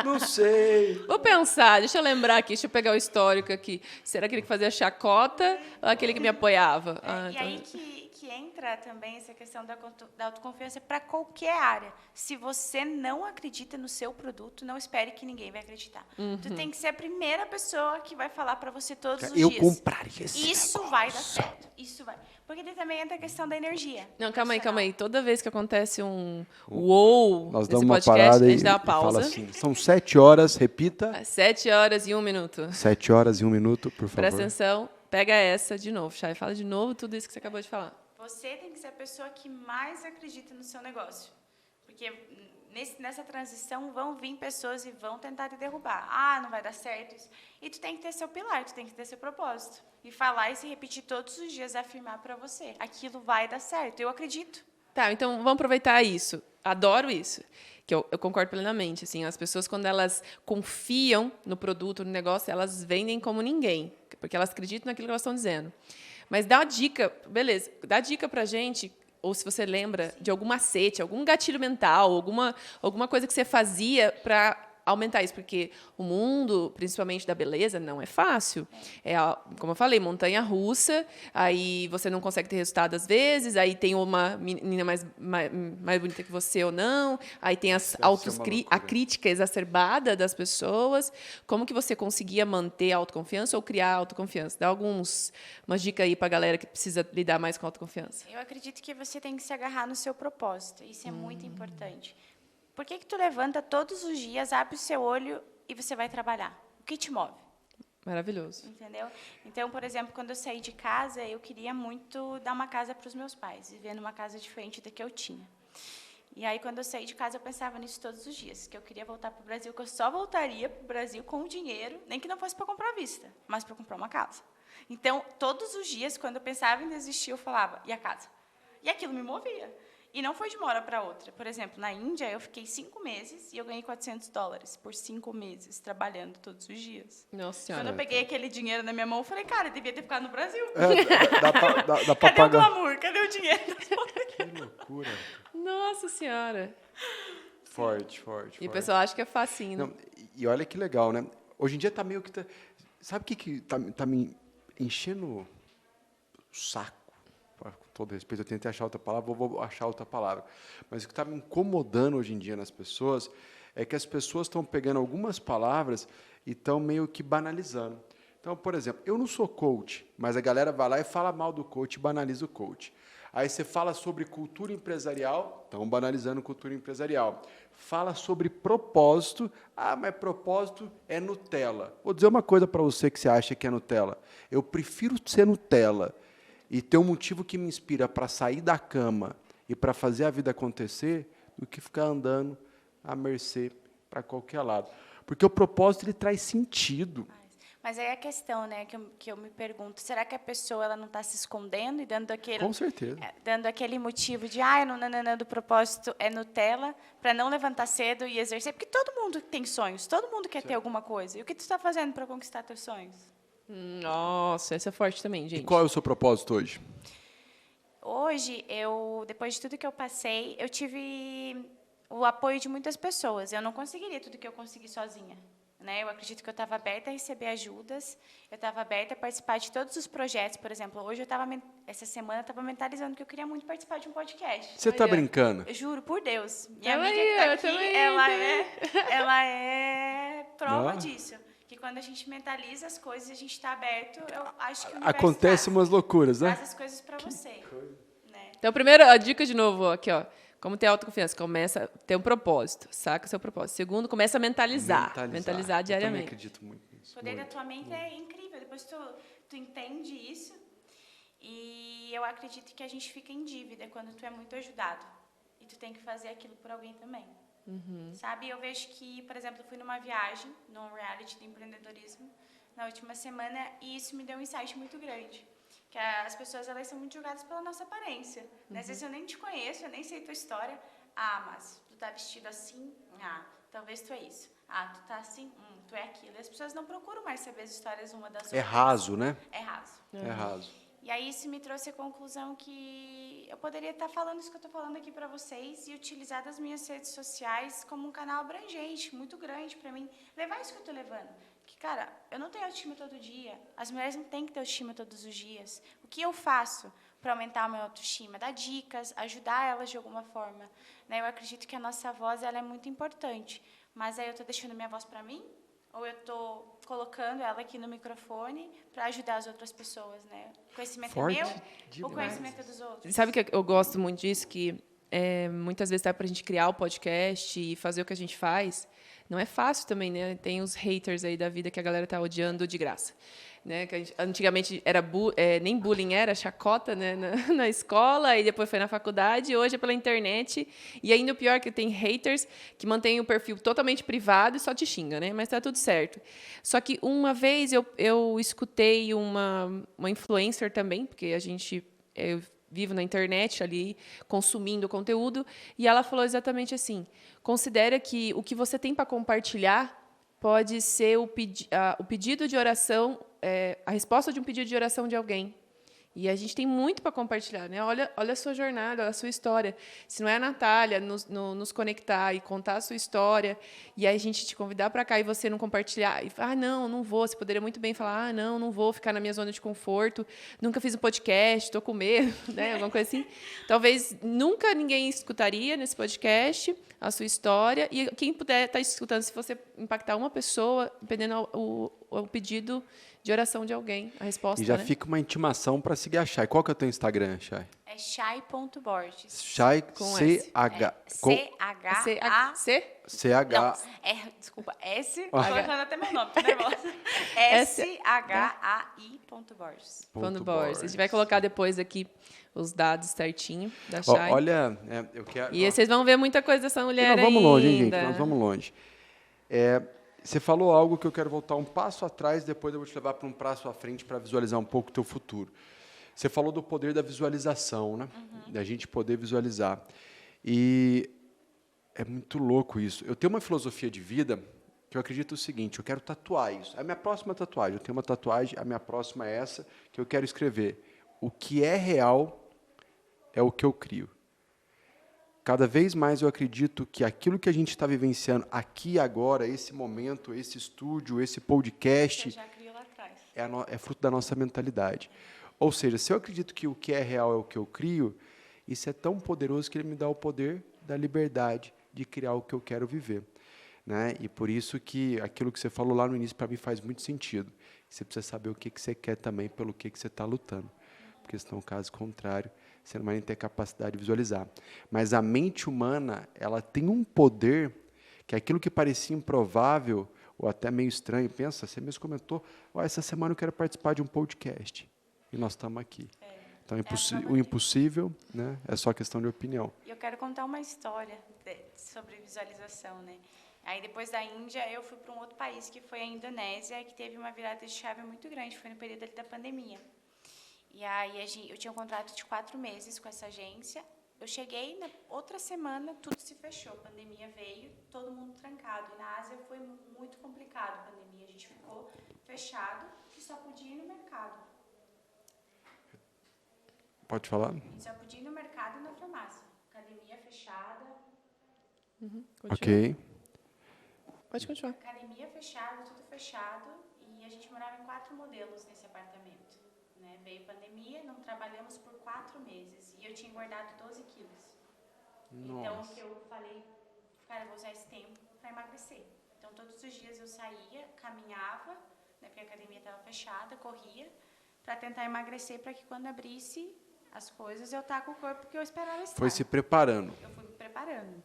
Não sei. Vou pensar, deixa eu lembrar aqui, deixa eu pegar o histórico aqui. Será aquele que fazia chacota ou aquele que me apoiava? E aí que entra também essa questão da autoconfiança para qualquer área. Se você não acredita no seu produto, não espere que ninguém vai acreditar. Tu tem que ser a primeira pessoa que vai falar para você todos os dias. Eu compraria esse Isso vai dar certo. Isso vai. Porque daí também entra a questão da energia. Não, calma aí. Toda vez que acontece um uou Nós nesse damos uma podcast, parada a e gente dá uma pausa. fala assim, são 7 horas, repita. 7 horas e 1 minuto. 7 horas e 1 minuto, por favor. Presta atenção, pega essa de novo, Chay. Fala de novo tudo isso que você acabou de falar. Você tem que ser a pessoa que mais acredita no seu negócio. Porque nessa transição vão vir pessoas e vão tentar te derrubar. Não vai dar certo isso. E tu tem que ter seu pilar, tu tem que ter seu propósito. E falar e se repetir todos os dias, afirmar para você. Aquilo vai dar certo, eu acredito. Tá, então vamos aproveitar isso. Adoro isso. Que eu concordo plenamente. Assim, as pessoas, quando elas confiam no produto, no negócio, elas vendem como ninguém. Porque elas acreditam naquilo que elas estão dizendo. Mas dá uma dica, beleza, dá dica pra gente, ou se você lembra de algum macete, algum gatilho mental, alguma coisa que você fazia para aumentar isso, porque o mundo, principalmente da beleza, não é fácil. Como eu falei, montanha-russa, aí você não consegue ter resultado às vezes, aí tem uma menina mais bonita que você ou não, aí tem a crítica exacerbada das pessoas. Como que você conseguia manter a autoconfiança ou criar a autoconfiança? Dá umas dicas aí para a galera que precisa lidar mais com a autoconfiança. Eu acredito que você tem que se agarrar no seu propósito. Isso é muito importante. Por que tu levanta todos os dias, abre o seu olho e você vai trabalhar? O que te move? Maravilhoso. Entendeu? Então, por exemplo, quando eu saí de casa, eu queria muito dar uma casa para os meus pais, viver numa casa diferente da que eu tinha. E aí, quando eu saí de casa, eu pensava nisso todos os dias, que eu queria voltar para o Brasil, que eu só voltaria para o Brasil com o dinheiro, nem que não fosse para comprar à vista, mas para comprar uma casa. Então, todos os dias, quando eu pensava em desistir, eu falava, e a casa? E aquilo me movia. E não foi de uma hora para outra. Por exemplo, na Índia, eu fiquei 5 meses e eu ganhei $400 por 5 meses, trabalhando todos os dias. Nossa Senhora. Quando eu peguei aquele dinheiro na minha mão, eu falei, cara, eu devia ter ficado no Brasil. Dá pra Cadê pagar. o glamour? Cadê o dinheiro? Que loucura. Nossa Senhora. Forte. E o pessoal acha que é facinho, né? Não, e olha que legal, né? Hoje em dia tá meio que... Sabe o que tá me enchendo o saco? Com todo respeito, eu tentei achar outra palavra, vou achar outra palavra. Mas o que está me incomodando hoje em dia nas pessoas é que as pessoas estão pegando algumas palavras e estão meio que banalizando. Então, por exemplo, eu não sou coach, mas a galera vai lá e fala mal do coach e banaliza o coach. Aí você fala sobre cultura empresarial, estão banalizando cultura empresarial. Fala sobre propósito, mas propósito é Nutella. Vou dizer uma coisa para você que você acha que é Nutella. Eu prefiro ser Nutella e ter um motivo que me inspira para sair da cama e para fazer a vida acontecer, do que ficar andando à mercê para qualquer lado. Porque o propósito ele traz sentido. Mas aí a questão, né, que eu me pergunto, será que a pessoa ela não está se escondendo e dando aquele... Com certeza. Dando aquele motivo de, o nananã do propósito é Nutella, para não levantar cedo e exercer? Porque todo mundo tem sonhos, todo mundo quer ter alguma coisa. E o que tu está fazendo para conquistar teus sonhos? Nossa, essa é forte também, gente. E qual é o seu propósito hoje? Hoje, depois de tudo que eu passei, eu tive o apoio de muitas pessoas. Eu não conseguiria tudo que eu consegui sozinha. Né? Eu acredito que eu estava aberta a receber ajudas, eu estava aberta a participar de todos os projetos. Por exemplo, hoje essa semana eu estava mentalizando que eu queria muito participar de um podcast. Você está brincando? Eu juro, por Deus. Minha Também, amiga que está aqui, também. ela é prova disso. Que quando a gente mentaliza as coisas, a gente está aberto, eu acho que o universo Acontece umas loucuras, né? traz as coisas para você. Né? Então, primeiro, a dica de novo, aqui, ó. Como ter autoconfiança? Começa a ter um propósito, saca o seu propósito. Segundo, começa a mentalizar diariamente. Eu também acredito muito nisso. O poder da tua mente é incrível. Depois tu entende isso. E eu acredito que a gente fica em dívida quando tu é muito ajudado. E tu tem que fazer aquilo por alguém também. Sabe? Eu vejo que, por exemplo, eu fui numa viagem, num reality de empreendedorismo, na última semana, e isso me deu um insight muito grande. Que as pessoas, elas são muito julgadas pela nossa aparência. Às vezes eu nem te conheço, eu nem sei tua história. Mas tu tá vestido assim? Talvez tu é isso. Tu tá assim? Tu é aquilo. E as pessoas não procuram mais saber as histórias uma das outras. É raso, né? É raso. É raso. E aí isso me trouxe a conclusão que eu poderia estar falando isso que eu estou falando aqui para vocês e utilizar das minhas redes sociais como um canal abrangente, muito grande para mim. Levar isso que eu estou levando. Que, cara, eu não tenho autoestima todo dia. As mulheres não têm que ter autoestima todos os dias. O que eu faço para aumentar a minha autoestima? Dar dicas, ajudar elas de alguma forma. Né? Eu acredito que a nossa voz ela é muito importante. Mas aí eu estou deixando minha voz para mim? Ou eu estou colocando ela aqui no microfone para ajudar as outras pessoas, né? O conhecimento Forte é meu demais. ou o conhecimento é dos outros? Sabe que eu gosto muito disso? Que muitas vezes dá para a gente criar o podcast e fazer o que a gente faz. Não é fácil também, né? Tem os haters aí da vida que a galera tá odiando de graça. Né? Que antigamente era nem bullying, era chacota, né? na escola, e depois foi na faculdade, e hoje é pela internet. E ainda o pior é que tem haters que mantêm o perfil totalmente privado e só te xinga, né? Mas tá tudo certo. Só que uma vez eu escutei uma influencer também, porque eu vivo na internet ali, consumindo conteúdo, e ela falou exatamente assim: considera que o que você tem para compartilhar pode ser o pedido de oração, a resposta de um pedido de oração de alguém. E a gente tem muito para compartilhar, né? Olha a sua jornada, olha a sua história. Se não é a Natália nos conectar e contar a sua história, e aí a gente te convidar para cá e você não compartilhar, e falar, não vou, você poderia muito bem falar, não vou ficar na minha zona de conforto, nunca fiz um podcast, estou com medo, né? Alguma coisa assim. Talvez nunca ninguém escutaria nesse podcast a sua história, e quem puder estar escutando, se você impactar uma pessoa, dependendo o pedido de oração de alguém, a resposta, E já né? fica uma intimação para seguir a Chay. Qual que é o teu Instagram, Chay? É Chay.Borges. Chay, Com C-H... C-H-A... C-H... Desculpa, S... Tô colocando até meu nome, tô nervosa. S-H-A-I.Borges. Quando Borges. A gente vai colocar depois aqui os dados certinho da Chay. Olha, eu quero... E vocês vão ver muita coisa dessa mulher nós vamos longe, hein, gente? ainda. Nós vamos longe. Você falou algo que eu quero voltar um passo atrás, depois eu vou te levar para um passo à frente para visualizar um pouco o teu futuro. Você falou do poder da visualização, né? Da gente poder visualizar. E é muito louco isso. Eu tenho uma filosofia de vida que eu acredito o seguinte: eu quero tatuar isso. A minha próxima tatuagem, eu tenho uma tatuagem, a minha próxima é essa, que eu quero escrever: o que é real é o que eu crio. Cada vez mais eu acredito que aquilo que a gente está vivenciando aqui e agora, esse momento, esse estúdio, esse podcast, Eu já criou lá atrás. é fruto da nossa mentalidade. Ou seja, se eu acredito que o que é real é o que eu crio, isso é tão poderoso que ele me dá o poder da liberdade de criar o que eu quero viver. Né? E por isso que aquilo que você falou lá no início, para mim, faz muito sentido. Você precisa saber o que você quer também, pelo que você está lutando. Porque senão, caso contrário, você não vai nem ter capacidade de visualizar. Mas a mente humana, ela tem um poder que aquilo que parecia improvável ou até meio estranho, pensa, você mesmo comentou, essa semana eu quero participar de um podcast. E nós estamos aqui. Então, prova o impossível, né, é só questão de opinião. E eu quero contar uma história sobre visualização, né? Aí, depois da Índia, eu fui para um outro país, que foi a Indonésia, que teve uma virada de chave muito grande, foi no período ali da pandemia. E aí, eu tinha um contrato de 4 meses com essa agência. Eu cheguei, na outra semana, tudo se fechou, a pandemia veio, todo mundo trancado. E na Ásia foi muito complicado a pandemia, a gente ficou fechado, que só podia ir no mercado. Pode falar? Só podia ir no mercado e na farmácia. Academia fechada. Continua. Ok. Pode continuar. Academia fechada, tudo fechado. E a gente morava em 4 modelos nesse apartamento. Né? Veio pandemia, não trabalhamos por 4 meses. E eu tinha engordado 12 quilos. Então, o que eu falei, cara, eu vou usar esse tempo para emagrecer. Então, todos os dias eu saía, caminhava, né, porque a academia estava fechada, corria, para tentar emagrecer, para que quando abrisse as coisas, eu estar com o corpo que eu esperava estar. Foi se preparando. Eu fui me preparando.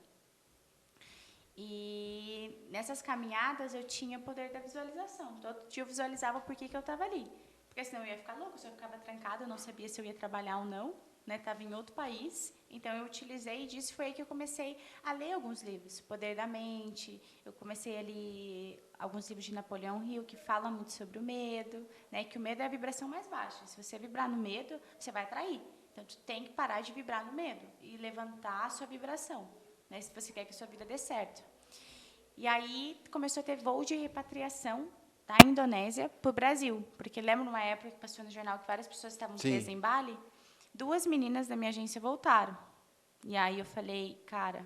E nessas caminhadas eu tinha poder da visualização. Todo dia eu visualizava por que eu estava ali. Porque senão eu ia ficar louca, se eu ficava trancada, eu não sabia se eu ia trabalhar ou não. Estava em outro país. Então eu utilizei disso, foi aí que eu comecei a ler alguns livros. Poder da Mente, eu comecei a ler alguns livros de Napoleão Hill, que falam muito sobre o medo, né? Que o medo é a vibração mais baixa. Se você vibrar no medo, você vai atrair. Então, tu tem que parar de vibrar no medo e levantar a sua vibração, né, se você quer que a sua vida dê certo. E aí, começou a ter voo de repatriação da Indonésia para o Brasil. Porque lembra numa época que passou no jornal que várias pessoas estavam presas em Bali? 2 meninas da minha agência voltaram. E aí eu falei, cara,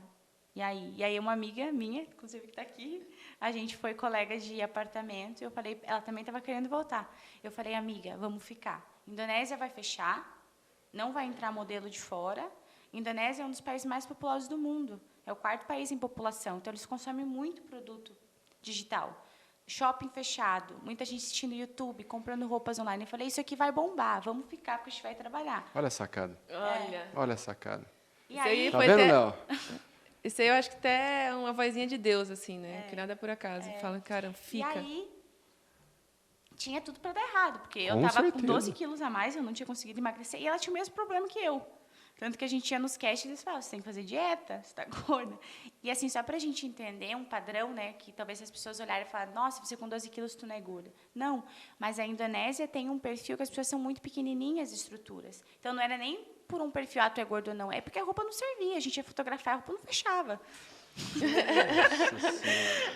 e aí? E aí uma amiga minha, inclusive que está aqui, a gente foi colega de apartamento, e eu falei, ela também estava querendo voltar. Eu falei, amiga, vamos ficar. Indonésia vai fechar, não vai entrar modelo de fora. Indonésia é um dos países mais populosos do mundo. É o 4º país em população. Então, eles consomem muito produto digital. Shopping fechado, muita gente assistindo YouTube, comprando roupas online. Eu falei, isso aqui vai bombar, vamos ficar, porque a gente vai trabalhar. Olha a sacada. Olha a sacada. E Isso aí aí, Tá foi vendo, até- Léo? Isso aí eu acho que até é uma vozinha de Deus, assim, né? Que nada é por acaso. Fala, cara, e fica. aí, tinha tudo para dar errado, porque eu Com estava com certeza. 12 quilos a mais, eu não tinha conseguido emagrecer, e ela tinha o mesmo problema que eu. Tanto que a gente ia nos castes e eles falavam, você tem que fazer dieta, você está gorda. E assim, só para a gente entender um padrão, né, que talvez as pessoas olharem e falarem, nossa, você com 12 quilos, tu não é gorda. Não, mas a Indonésia tem um perfil que as pessoas são muito pequenininhas, as estruturas. Então, não era nem por um perfil, tu é gordo ou não, é porque a roupa não servia, a gente ia fotografar, a roupa não fechava.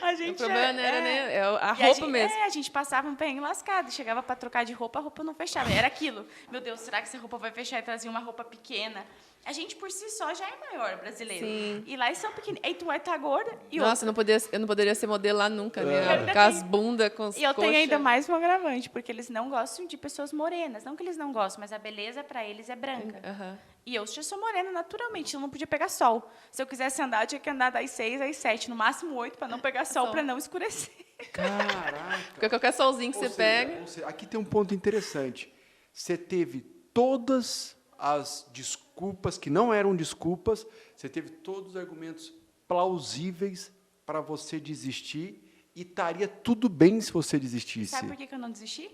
A gente O problema não era nem a e roupa mesmo. a gente passava um perrengue lascado. Chegava para trocar de roupa, a roupa não fechava. Era aquilo. Meu Deus, será que essa roupa vai fechar? E trazia uma roupa pequena. A gente, por si só, já é maior brasileiro. Sim. E lá eles são pequenos. Aí tu vai estar gorda e Nossa, eu não poderia ser modelo lá nunca, né? Com as bundas, com os E eu tenho coxa. ainda mais um agravante, porque eles não gostam de pessoas morenas. Não que eles não gostam, mas a beleza para eles é branca. Aham. E eu já sou morena naturalmente, eu não podia pegar sol. Se eu quisesse andar, eu tinha que andar das 6 às 7, no máximo 8, para não pegar sol, para não escurecer. Caraca. Porque qualquer solzinho que Ou você seja, pega... ou seja, aqui tem um ponto interessante. Você teve todas as desculpas, que não eram desculpas, você teve todos os argumentos plausíveis para você desistir e estaria tudo bem se você desistisse. Sabe por que eu não desisti?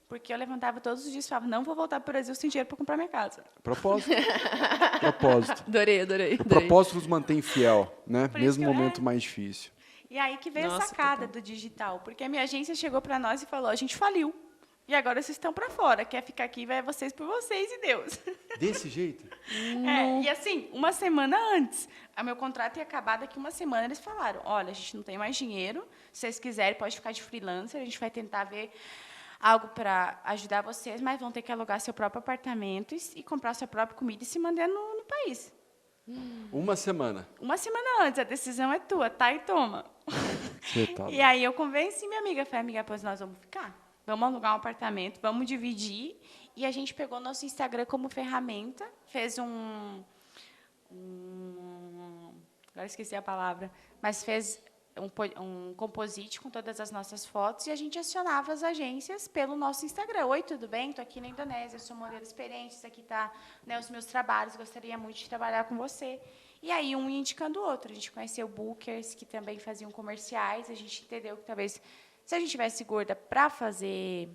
Porque eu levantava todos os dias e falava, não vou voltar para o Brasil sem dinheiro para comprar minha casa. Propósito. Propósito. Adorei. O propósito nos mantém fiel, né? Por isso Mesmo que no eu- momento mais difícil. E aí que veio a Nossa, sacada do digital, porque a minha agência chegou para nós e falou, a gente faliu. E agora vocês estão para fora, quer ficar aqui, vai vocês por vocês e Deus. Desse jeito? E assim, uma semana antes, o meu contrato ia acabar, daqui uma semana eles falaram, olha, a gente não tem mais dinheiro, se vocês quiserem pode ficar de freelancer, a gente vai tentar ver algo para ajudar vocês, mas vão ter que alugar seu próprio apartamento e comprar sua própria comida e se manter no país. Uma semana. Uma semana antes, a decisão é tua, tá? E toma. Você tá E aí eu convenci minha amiga, falei, amiga, pois nós vamos ficar. Vamos alugar um apartamento, vamos dividir. E a gente pegou nosso Instagram como ferramenta, fez agora esqueci a palavra, mas fez um composite com todas as nossas fotos e a gente acionava as agências pelo nosso Instagram. Oi, tudo bem? Estou aqui na Indonésia, sou modelo experiente, isso aqui está, né, os meus trabalhos, gostaria muito de trabalhar com você. E aí, um ia indicando o outro. A gente conheceu bookers, que também faziam comerciais, a gente entendeu que talvez, se a gente tivesse gorda para fazer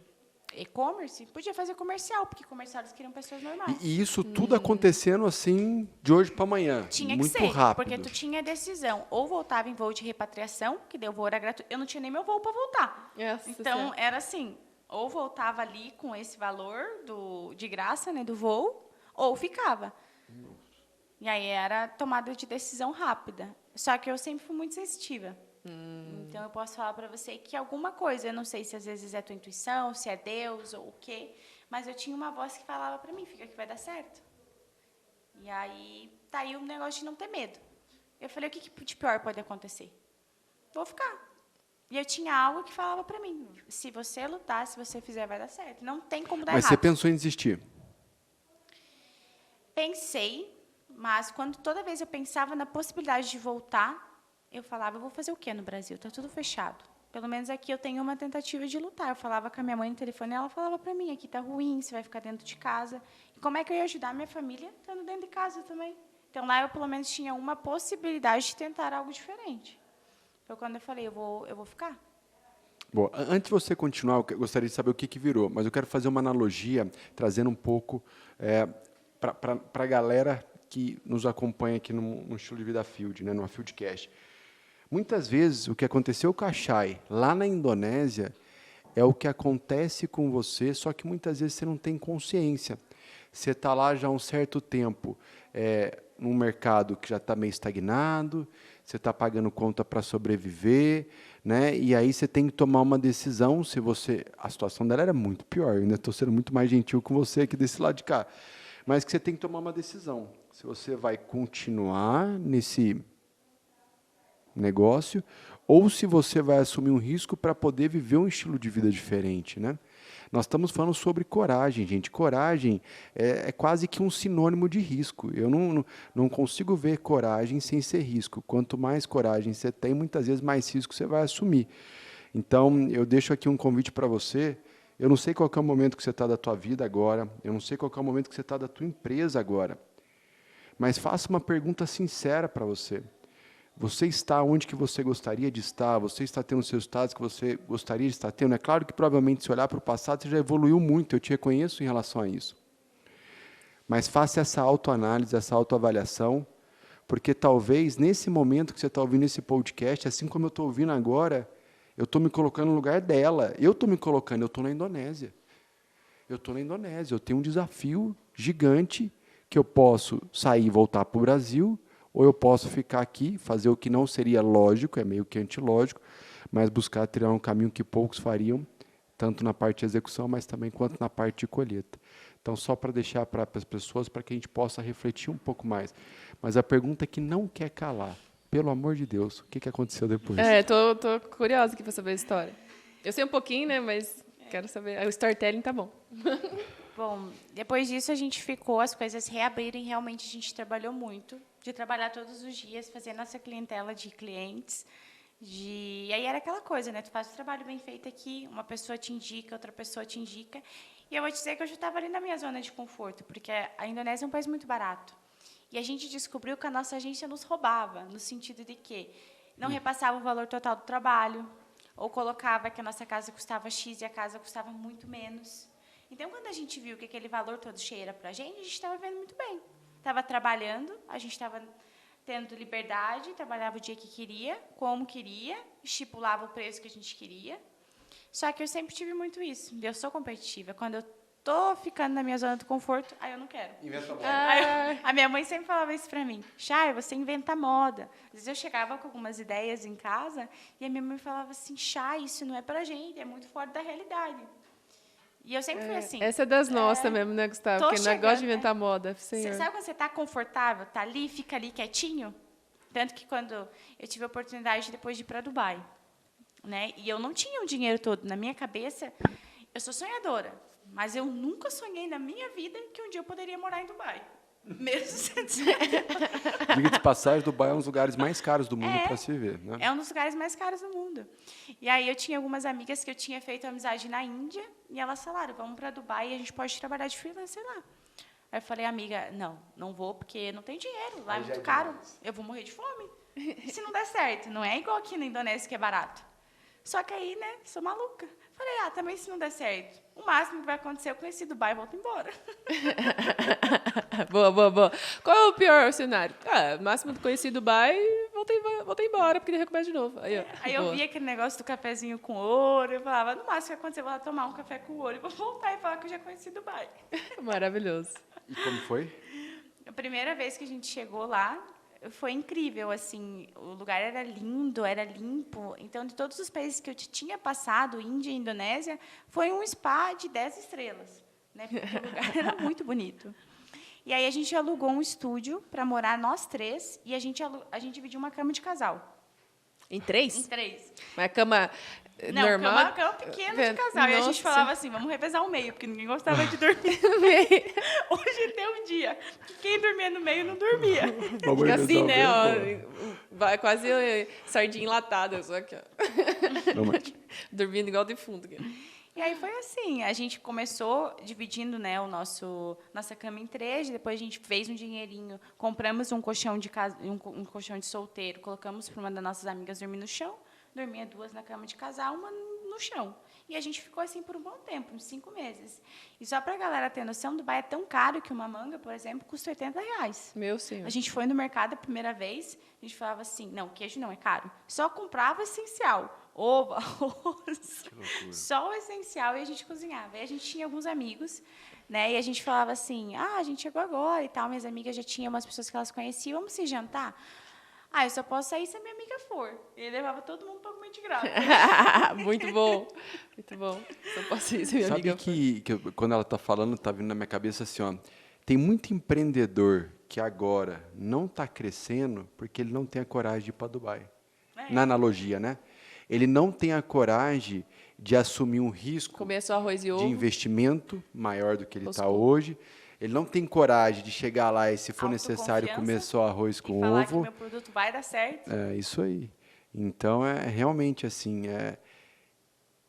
e-commerce, podia fazer comercial, porque comercial eles queriam pessoas normais. E isso tudo acontecendo assim, de hoje para amanhã. Tinha muito que ser, rápido. porque tu tinha decisão. Ou voltava em voo de repatriação, que daí o voo era gratuito. Eu não tinha nem meu voo para voltar. Nossa Então, Senhora. era assim, ou voltava ali com esse valor de graça, né, do voo, ou ficava. E aí era tomada de decisão rápida. Só que eu sempre fui muito sensitiva. Então, eu posso falar para você que alguma coisa, eu não sei se às vezes é tua intuição, se é Deus ou o quê, mas eu tinha uma voz que falava para mim, fica que vai dar certo. E aí, tá aí o negócio de não ter medo. Eu falei, o que de pior pode acontecer? Vou ficar. E eu tinha algo que falava para mim, se você lutar, se você fizer, vai dar certo. Não tem como dar Mas errado. você pensou em desistir? Pensei, mas toda vez eu pensava na possibilidade de voltar, eu falava, eu vou fazer o quê no Brasil? Está tudo fechado. Pelo menos aqui eu tenho uma tentativa de lutar. Eu falava com a minha mãe no telefone e ela falava para mim, aqui está ruim, você vai ficar dentro de casa. E como é que eu ia ajudar a minha família estando dentro de casa também? Então, lá eu, pelo menos, tinha uma possibilidade de tentar algo diferente. Foi quando eu falei, eu vou ficar. Bom, antes de você continuar, eu gostaria de saber o que virou, mas eu quero fazer uma analogia, trazendo um pouco para a galera que nos acompanha aqui no Estilo de Vida Field, né, numa Fieldcast. Muitas vezes, o que aconteceu com a Chay, lá na Indonésia, é o que acontece com você, só que muitas vezes você não tem consciência. Você está lá já há um certo tempo, num mercado que já está meio estagnado, você está pagando conta para sobreviver, né? E aí você tem que tomar uma decisão. Se você, a situação dela era muito pior, eu ainda estou sendo muito mais gentil com você aqui desse lado de cá, mas que você tem que tomar uma decisão. Se você vai continuar nesse negócio, ou se você vai assumir um risco para poder viver um estilo de vida diferente, né? Nós estamos falando sobre coragem, gente. Coragem é quase que um sinônimo de risco. Eu não consigo ver coragem sem ser risco. Quanto mais coragem você tem, muitas vezes mais risco você vai assumir. Então, eu deixo aqui um convite para você. Eu não sei qual é o momento que você está da tua vida agora, eu não sei qual é o momento que você está da tua empresa agora, mas faça uma pergunta sincera para você. Você está onde que você gostaria de estar? Você está tendo os resultados que você gostaria de estar tendo? É claro que, provavelmente, se olhar para o passado, você já evoluiu muito, eu te reconheço em relação a isso. Mas faça essa autoanálise, essa autoavaliação, porque talvez, nesse momento que você está ouvindo esse podcast, assim como eu estou ouvindo agora, eu estou me colocando no lugar dela. Eu estou me colocando, eu estou na Indonésia. Eu estou na Indonésia, eu tenho um desafio gigante que eu posso sair e voltar para o Brasil, ou eu posso ficar aqui, fazer o que não seria lógico, é meio que antilógico, mas buscar trilhar um caminho que poucos fariam, tanto na parte de execução, mas também quanto na parte de colheita. Então, só para deixar para as pessoas, para que a gente possa refletir um pouco mais. Mas a pergunta que não quer calar, pelo amor de Deus, o que aconteceu depois? Tô curiosa aqui para saber a história. Eu sei um pouquinho, né, mas quero saber. O storytelling tá bom. Bom, depois disso a gente ficou, as coisas reabriram e realmente a gente trabalhou muito, de trabalhar todos os dias, fazer nossa clientela de clientes. E aí era aquela coisa, né? Tu faz o trabalho bem feito aqui, uma pessoa te indica, outra pessoa te indica. E eu vou te dizer que eu já estava ali na minha zona de conforto, porque a Indonésia é um país muito barato. E a gente descobriu que a nossa agência nos roubava, no sentido de que não repassava o valor total do trabalho, ou colocava que a nossa casa custava X e a casa custava muito menos. Então, quando a gente viu que aquele valor todo cheio era para a gente estava vendo muito bem. Estava trabalhando, a gente estava tendo liberdade, trabalhava o dia que queria, como queria, estipulava o preço que a gente queria. Só que eu sempre tive muito isso. Eu sou competitiva. Quando eu estou ficando na minha zona de conforto, aí eu não quero. Inventa moda. A minha mãe sempre falava isso para mim. Chay, você inventa moda. Às vezes eu chegava com algumas ideias em casa e a minha mãe falava assim, Chay, isso não é para a gente, é muito fora da realidade. E eu sempre fui assim. Essa é das nossas mesmo, né, Gustavo? Porque não gosta de inventar moda. Senhor. Sabe quando você está confortável, está ali, fica ali quietinho? Tanto que quando eu tive a oportunidade depois de ir para Dubai, né? E eu não tinha o dinheiro todo. Na minha cabeça, eu sou sonhadora, mas eu nunca sonhei na minha vida que um dia eu poderia morar em Dubai. Mesmo sendo Diga de passagem, Dubai é um dos lugares mais caros do mundo para se ver, né? É um dos lugares mais caros do mundo. E aí eu tinha algumas amigas que eu tinha feito amizade na Índia e elas falaram, vamos para Dubai e a gente pode trabalhar de freelancer lá. Aí eu falei, amiga, não vou porque não tem dinheiro, lá é muito caro, eu vou morrer de fome. Se não der certo, não é igual aqui na Indonésia que é barato. Só que aí, né, sou maluca. Falei, também se não der certo, o máximo que vai acontecer, eu conheci Dubai e volto embora. Boa. Qual é o pior cenário? O máximo de conheci Dubai, voltei embora, porque daí recomeça de novo. Aí eu boa. vi aquele negócio do cafezinho com ouro, eu falava, no máximo que vai acontecer, eu vou lá tomar um café com ouro e vou voltar e falar que eu já conheci Dubai. Maravilhoso. E como foi? A primeira vez que a gente chegou lá, foi incrível, assim, o lugar era lindo, era limpo. Então, de todos os países que eu tinha passado, Índia e Indonésia, foi um spa de 10 estrelas, né? Porque o lugar era muito bonito. E aí a gente alugou um estúdio para morar nós 3 e a gente dividiu uma cama de casal. Em 3? Em 3. Mas a cama Não, normal? cama pequena de casal. E a gente Nossa. falava assim, vamos revezar o meio, porque ninguém gostava de dormir. Hoje tem um dia que quem dormia no meio não dormia. Vamos Fica revezar assim, o né? meio, Ó, vai quase sardinha enlatada, só que, ó. pô. Não, mas- Dormindo igual defunto. E aí foi assim, a gente começou dividindo, né, nossa cama em 3, depois a gente fez um dinheirinho, compramos um colchão de um colchão de solteiro, colocamos para uma das nossas amigas dormir no chão, dormia 2 na cama de casal, uma no chão. E a gente ficou assim por um bom tempo, uns 5 meses. E só para a galera ter noção, Dubai é tão caro que uma manga, por exemplo, custa R$80. Meu senhor. A gente foi no mercado a primeira vez, a gente falava assim, não, queijo não, é caro. Só comprava essencial, ovo, arroz, só o essencial, e a gente cozinhava. E a gente tinha alguns amigos, né, e a gente falava assim, a gente chegou agora e tal, minhas amigas já tinham umas pessoas que elas conheciam, vamos se jantar? Eu só posso sair se a minha amiga for. E ele levava todo mundo para comer de graça. Muito bom. Muito bom. Só posso ir, se minha Sabe amiga. quando ela está falando, está vindo na minha cabeça assim, ó, tem muito empreendedor que agora não está crescendo porque ele não tem a coragem de ir para Dubai. Na analogia, né? Ele não tem a coragem de assumir um risco Comer só arroz e de ovo. investimento maior do que ele Os está co- hoje. Ele não tem coragem de chegar lá e, se for necessário, Autoconfiança comer só arroz E com falar que ovo. meu produto vai dar certo. É isso aí. Então, é realmente assim,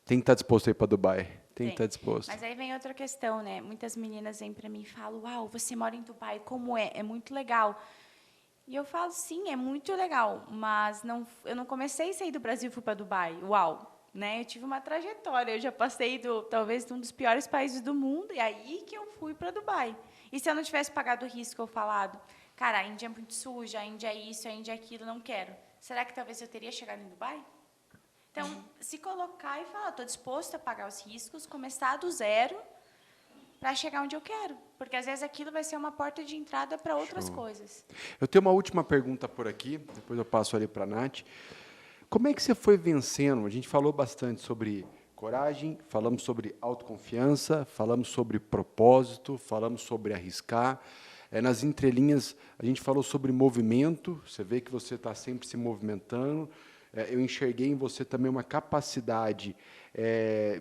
tem que estar disposto a ir para Dubai. Tem que estar disposto. Mas aí vem outra questão, né? Muitas meninas vêm para mim e falam, uau, você mora em Dubai, como é? É muito legal. E eu falo, sim, é muito legal, mas eu não comecei a sair do Brasil e fui para Dubai. Uau! Né? Eu tive uma trajetória, eu já passei talvez de um dos piores países do mundo, e aí que eu fui para Dubai. E se eu não tivesse pagado o risco, eu falado, cara, a Índia é muito suja, a Índia é isso, a Índia é aquilo, não quero. Será que talvez eu teria chegado em Dubai? Então, se colocar e falar, estou disposto a pagar os riscos, começar do zero para chegar onde eu quero. Porque, às vezes, aquilo vai ser uma porta de entrada para outras coisas. Eu tenho uma última pergunta por aqui, depois eu passo ali para a Nath. Como é que você foi vencendo? A gente falou bastante sobre coragem, falamos sobre autoconfiança, falamos sobre propósito, falamos sobre arriscar. Nas entrelinhas, a gente falou sobre movimento, você vê que você está sempre se movimentando. Eu enxerguei em você também uma capacidade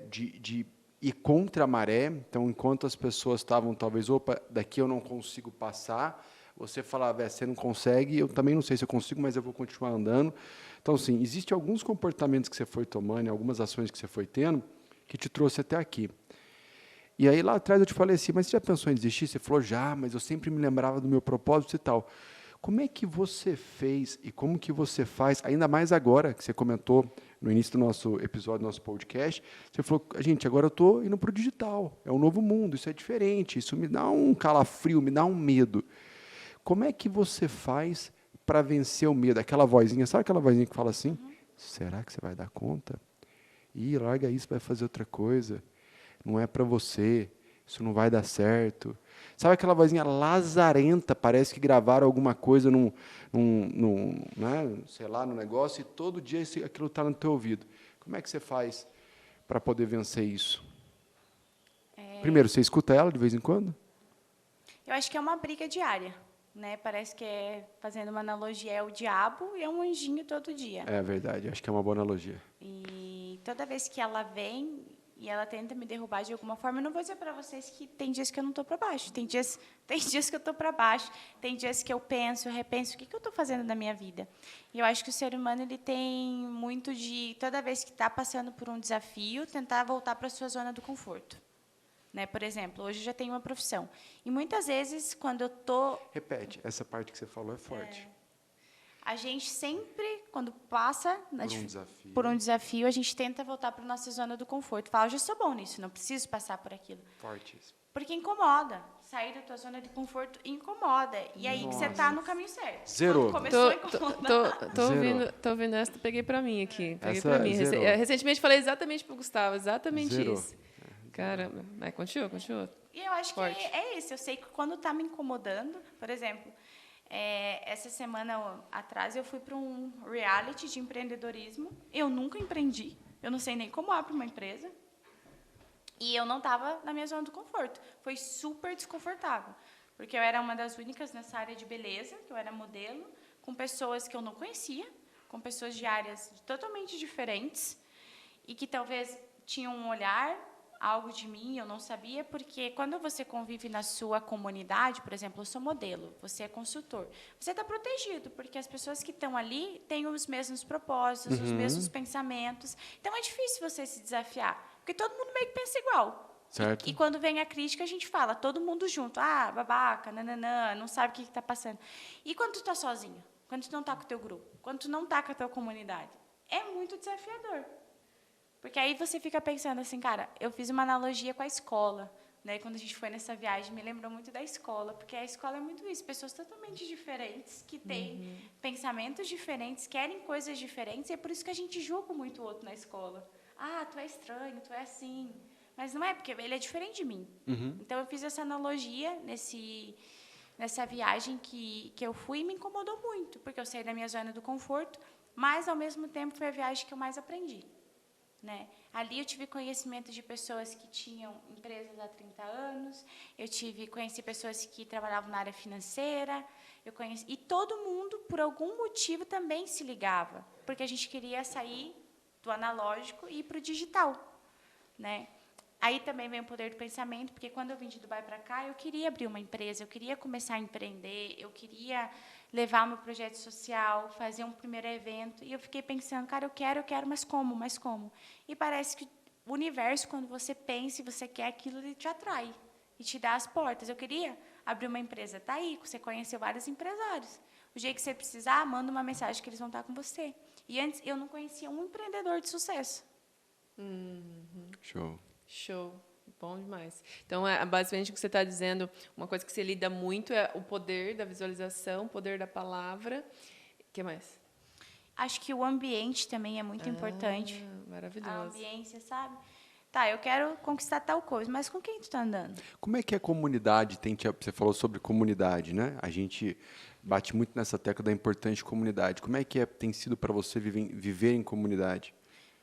de ir contra a maré. Então, enquanto as pessoas estavam, talvez, opa, daqui eu não consigo passar, você falava, você não consegue, eu também não sei se eu consigo, mas eu vou continuar andando. Então, assim, existem alguns comportamentos que você foi tomando, algumas ações que você foi tendo, que te trouxe até aqui. E aí, lá atrás, eu te falei assim, mas você já pensou em desistir? Você falou, já, mas eu sempre me lembrava do meu propósito e tal. Como é que você fez e como que você faz, ainda mais agora, que você comentou no início do nosso episódio, do nosso podcast, você falou, gente, agora eu estou indo para o digital, é um novo mundo, isso é diferente, isso me dá um calafrio, me dá um medo. Como é que você faz para vencer o medo? Aquela vozinha, sabe aquela vozinha que fala assim, será que você vai dar conta? Ih, larga isso, vai fazer outra coisa. Não é para você, isso não vai dar certo. Sabe aquela vozinha lazarenta, parece que gravaram alguma coisa né, sei lá, no negócio, e todo dia aquilo está no teu ouvido. Como é que você faz para poder vencer isso? Primeiro, você escuta ela de vez em quando? Eu acho que é uma briga diária. Né? Parece que, fazendo uma analogia, é o diabo e é um anjinho todo dia. É verdade, acho que é uma boa analogia. E toda vez que ela vem e ela tenta me derrubar de alguma forma, eu não vou dizer para vocês que tem dias que eu não estou para baixo, tem dias que eu estou para baixo, tem dias que eu penso, eu repenso, o que eu estou fazendo na minha vida? E eu acho que o ser humano ele tem muito de, toda vez que está passando por um desafio, tentar voltar para a sua zona do conforto. Né? Por exemplo, hoje eu já tenho uma profissão. E muitas vezes, quando eu estou... Repete, essa parte que você falou é forte. A gente sempre, quando passa Por um desafio. por um desafio, a gente tenta voltar para a nossa zona do conforto. Fala, eu já sou bom nisso, não preciso passar por aquilo. Fortíssimo. Porque incomoda. Sair da tua zona de conforto incomoda. E aí que você está no caminho certo. Zerou. Quando começou a incomodar. Tô ouvindo essa, peguei pra mim aqui. Peguei Essa pra mim. zerou. Recentemente falei exatamente pro Gustavo, exatamente Zerou. isso. Caramba, mas continua. E eu acho Forte. que é isso. Eu sei que quando está me incomodando, por exemplo, essa semana atrás eu fui para um reality de empreendedorismo. Eu nunca empreendi. Eu não sei nem como abre uma empresa. E eu não estava na minha zona do conforto. Foi super desconfortável. Porque eu era uma das únicas nessa área de beleza, que eu era modelo, com pessoas que eu não conhecia, com pessoas de áreas totalmente diferentes e que talvez tinham um olhar, algo de mim, eu não sabia, porque quando você convive na sua comunidade, por exemplo, eu sou modelo, você é consultor, você está protegido, porque as pessoas que estão ali têm os mesmos propósitos, os mesmos pensamentos. Então, é difícil você se desafiar, porque todo mundo meio que pensa igual. Certo. E quando vem a crítica, a gente fala, todo mundo junto. Ah, babaca, nananã, não sabe o que está passando. E quando tu está sozinho? Quando tu não está com o teu grupo? Quando tu não está com a tua comunidade? É muito desafiador. Porque aí você fica pensando assim, cara, eu fiz uma analogia com a escola. Né? Quando a gente foi nessa viagem, me lembrou muito da escola. Porque a escola é muito isso. Pessoas totalmente diferentes, que têm pensamentos diferentes, querem coisas diferentes. E é por isso que a gente julga muito o outro na escola. Ah, tu é estranho, tu é assim... Mas não é, porque ele é diferente de mim. Então, eu fiz essa analogia nessa viagem que eu fui e me incomodou muito, porque eu saí da minha zona do conforto, mas, ao mesmo tempo, foi a viagem que eu mais aprendi. Né? Ali eu tive conhecimento de pessoas que tinham empresas há 30 anos, conheci pessoas que trabalhavam na área financeira, e todo mundo, por algum motivo, também se ligava, porque a gente queria sair do analógico e ir para o digital. Né? Aí também vem o poder do pensamento, porque quando eu vim de Dubai para cá, eu queria abrir uma empresa, eu queria começar a empreender, eu queria levar o meu projeto social, fazer um primeiro evento. E eu fiquei pensando, cara, eu quero, mas como? Mas como? E parece que o universo, quando você pensa e você quer aquilo, ele te atrai e te dá as portas. Eu queria abrir uma empresa. Está aí, você conheceu vários empresários. O dia que você precisar, manda uma mensagem que eles vão estar com você. E antes, eu não conhecia um empreendedor de sucesso. Show. Bom demais. Então, basicamente, o que você está dizendo, uma coisa que você lida muito é o poder da visualização, o poder da palavra. O que mais? Acho que o ambiente também é muito importante. Maravilhoso. A ambiência, sabe? Tá, eu quero conquistar tal coisa, mas com quem tu está andando? Como é que a comunidade você falou sobre comunidade, né? A gente bate muito nessa tecla da importante comunidade. Como é que tem sido para você viver em comunidade?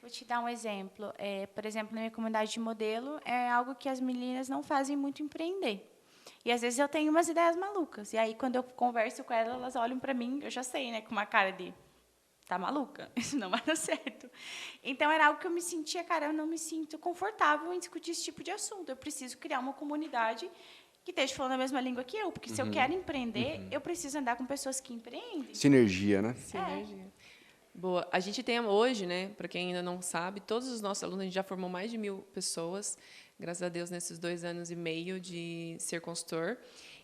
Vou te dar um exemplo. Por exemplo, na minha comunidade de modelo, é algo que as meninas não fazem muito empreender. E, às vezes, eu tenho umas ideias malucas. E aí, quando eu converso com elas, elas olham para mim, eu já sei, né, com uma cara de, tá maluca? Isso não vai dar certo. Então, era algo que eu me sentia, cara, eu não me sinto confortável em discutir esse tipo de assunto. Eu preciso criar uma comunidade que esteja falando a mesma língua que eu. Porque se eu quero empreender, eu preciso andar com pessoas que empreendem. Sinergia, né? Sinergia. Boa. A gente tem hoje, né, para quem ainda não sabe, todos os nossos alunos, a gente já formou mais de 1.000 pessoas, graças a Deus, nesses 2 anos e meio de ser consultor.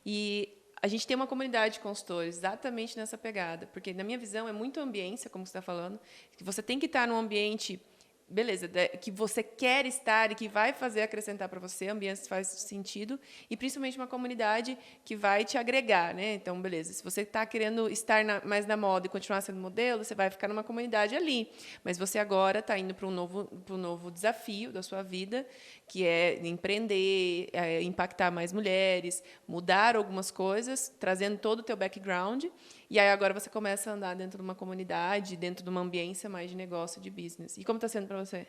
E a gente tem uma comunidade de consultores exatamente nessa pegada, porque, na minha visão, é muito ambiência, como você está falando, que você tem que estar num ambiente, beleza, que você quer estar e que vai fazer acrescentar para você, ambiente faz sentido, e principalmente uma comunidade que vai te agregar, né? Então, beleza, se você está querendo estar mais na moda e continuar sendo modelo, você vai ficar numa comunidade ali, mas você agora está indo para um novo desafio da sua vida, que é empreender, impactar mais mulheres, mudar algumas coisas, trazendo todo o teu background, e aí agora você começa a andar dentro de uma comunidade, dentro de uma ambiência mais de negócio, de business. E como está sendo para você?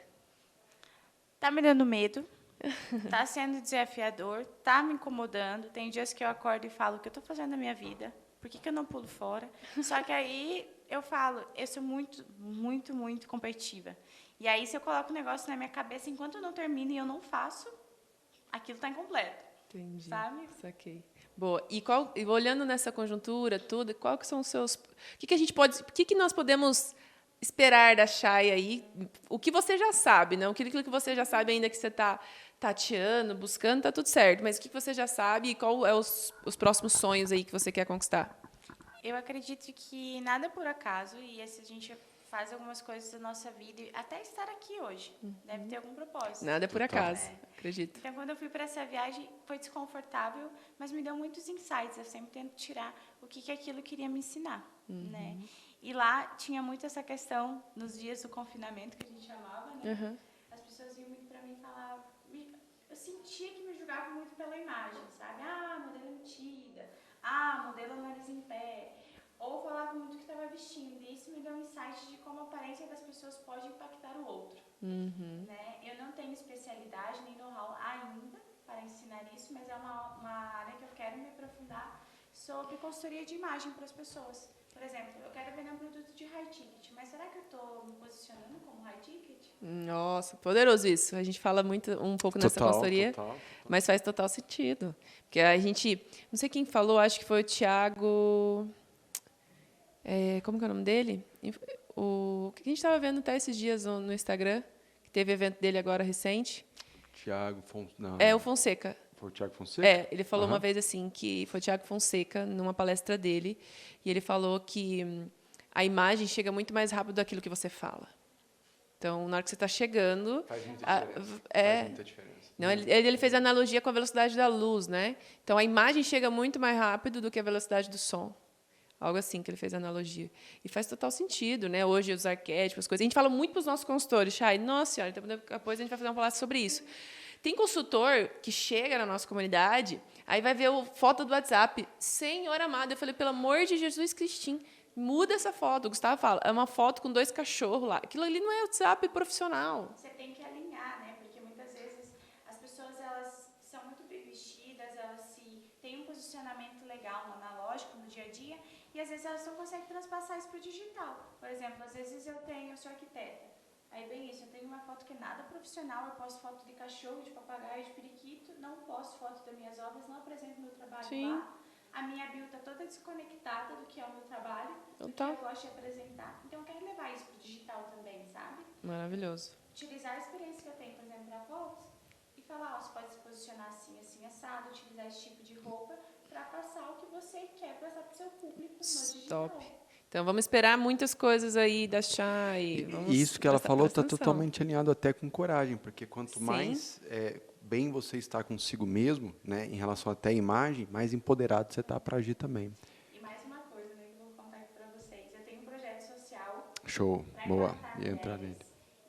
Tá me dando medo, tá sendo desafiador, tá me incomodando. Tem dias que eu acordo e falo, o que eu estou fazendo na minha vida? Por que eu não pulo fora? Só que aí eu falo, eu sou muito, muito, muito competitiva. E aí, se eu coloco um negócio na minha cabeça, enquanto eu não termino e eu não faço, aquilo está incompleto. Entendi. Sabe? Saquei. Boa. E olhando nessa conjuntura, tudo, qual que são os seus... O que nós podemos esperar da Chay aí? O que você já sabe, não? Aquilo que você já sabe, ainda que você está tateando, buscando, está tudo certo. Mas o que você já sabe e qual é os próximos sonhos aí que você quer conquistar? Eu acredito que nada é por acaso e se a gente faz algumas coisas da nossa vida, e até estar aqui hoje, deve ter algum propósito. Nada é por Total. acaso, acredito. Então, quando eu fui para essa viagem, foi desconfortável, mas me deu muitos insights. Eu sempre tento tirar o que aquilo queria me ensinar, né? E lá tinha muito essa questão, nos dias do confinamento, que a gente chamava, né? As pessoas iam muito para mim e falavam... Eu sentia que me julgavam muito pela imagem, sabe? Ah, modelo metida. Ah, modelo nariz em pé. Ou falavam muito que estava vestindo. E isso me deu um insight de como a aparência das pessoas pode impactar o outro. Né? Eu não tenho especialidade nem know-how ainda para ensinar isso, mas é uma área que eu quero me aprofundar sobre consultoria de imagem para as pessoas. Por exemplo, eu quero vender um produto de high ticket, mas será que eu estou me posicionando como high ticket? Nossa, poderoso isso. A gente fala um pouco nessa consultoria, Total. mas faz total sentido. Porque a gente, não sei quem falou, acho que foi o Thiago, como que é o nome dele? O que a gente estava vendo até esses dias no Instagram, que teve evento dele agora recente. Thiago Fonseca. Não, É o Fonseca. foi o Thiago Fonseca? Ele falou uma vez assim, que foi o Thiago Fonseca, numa palestra dele, e ele falou que a imagem chega muito mais rápido daquilo que você fala. Então, na hora que você está chegando... Faz muita diferença. Faz muita diferença. Não, ele fez a analogia com a velocidade da luz, né? Então, a imagem chega muito mais rápido do que a velocidade do som. Algo assim que ele fez a analogia. E faz total sentido, né? Hoje, os arquétipos, as coisas. A gente fala muito para os nossos consultores, Chay. Nossa senhora, então depois a gente vai fazer uma palestra sobre isso. Tem consultor que chega na nossa comunidade, aí vai ver a foto do WhatsApp. Senhor amado, eu falei, pelo amor de Jesus Cristinho, muda essa foto. O Gustavo fala, é uma foto com 2 cachorros lá. Aquilo ali não é WhatsApp profissional. Você tem que alinhar, né? Porque muitas vezes as pessoas elas são muito bem vestidas, elas têm um posicionamento legal no analógico, no dia a dia, e às vezes elas não conseguem transpassar isso para o digital. Por exemplo, às vezes eu sou arquiteta. Aí, bem isso, eu tenho uma foto que é nada profissional, eu posto foto de cachorro, de papagaio, de periquito, não posto foto das minhas obras, não apresento meu trabalho lá. A minha bio está toda desconectada do que é o meu trabalho, do que eu gosto de apresentar. Então, eu quero levar isso para o digital também, sabe? Maravilhoso. Utilizar a experiência que eu tenho, por exemplo, para fotos, e falar, você pode se posicionar assim, assim, assado, utilizar esse tipo de roupa para passar o que você quer passar para o seu público no digital. Top. Então, vamos esperar muitas coisas aí da Chay. E isso que ela falou está totalmente alinhado até com coragem, porque quanto mais bem você está consigo mesmo, né, em relação até à imagem, mais empoderado você está para agir também. E mais uma coisa, né, que eu vou contar aqui para vocês. Eu tenho um projeto social. Show, boa. E entrar nele.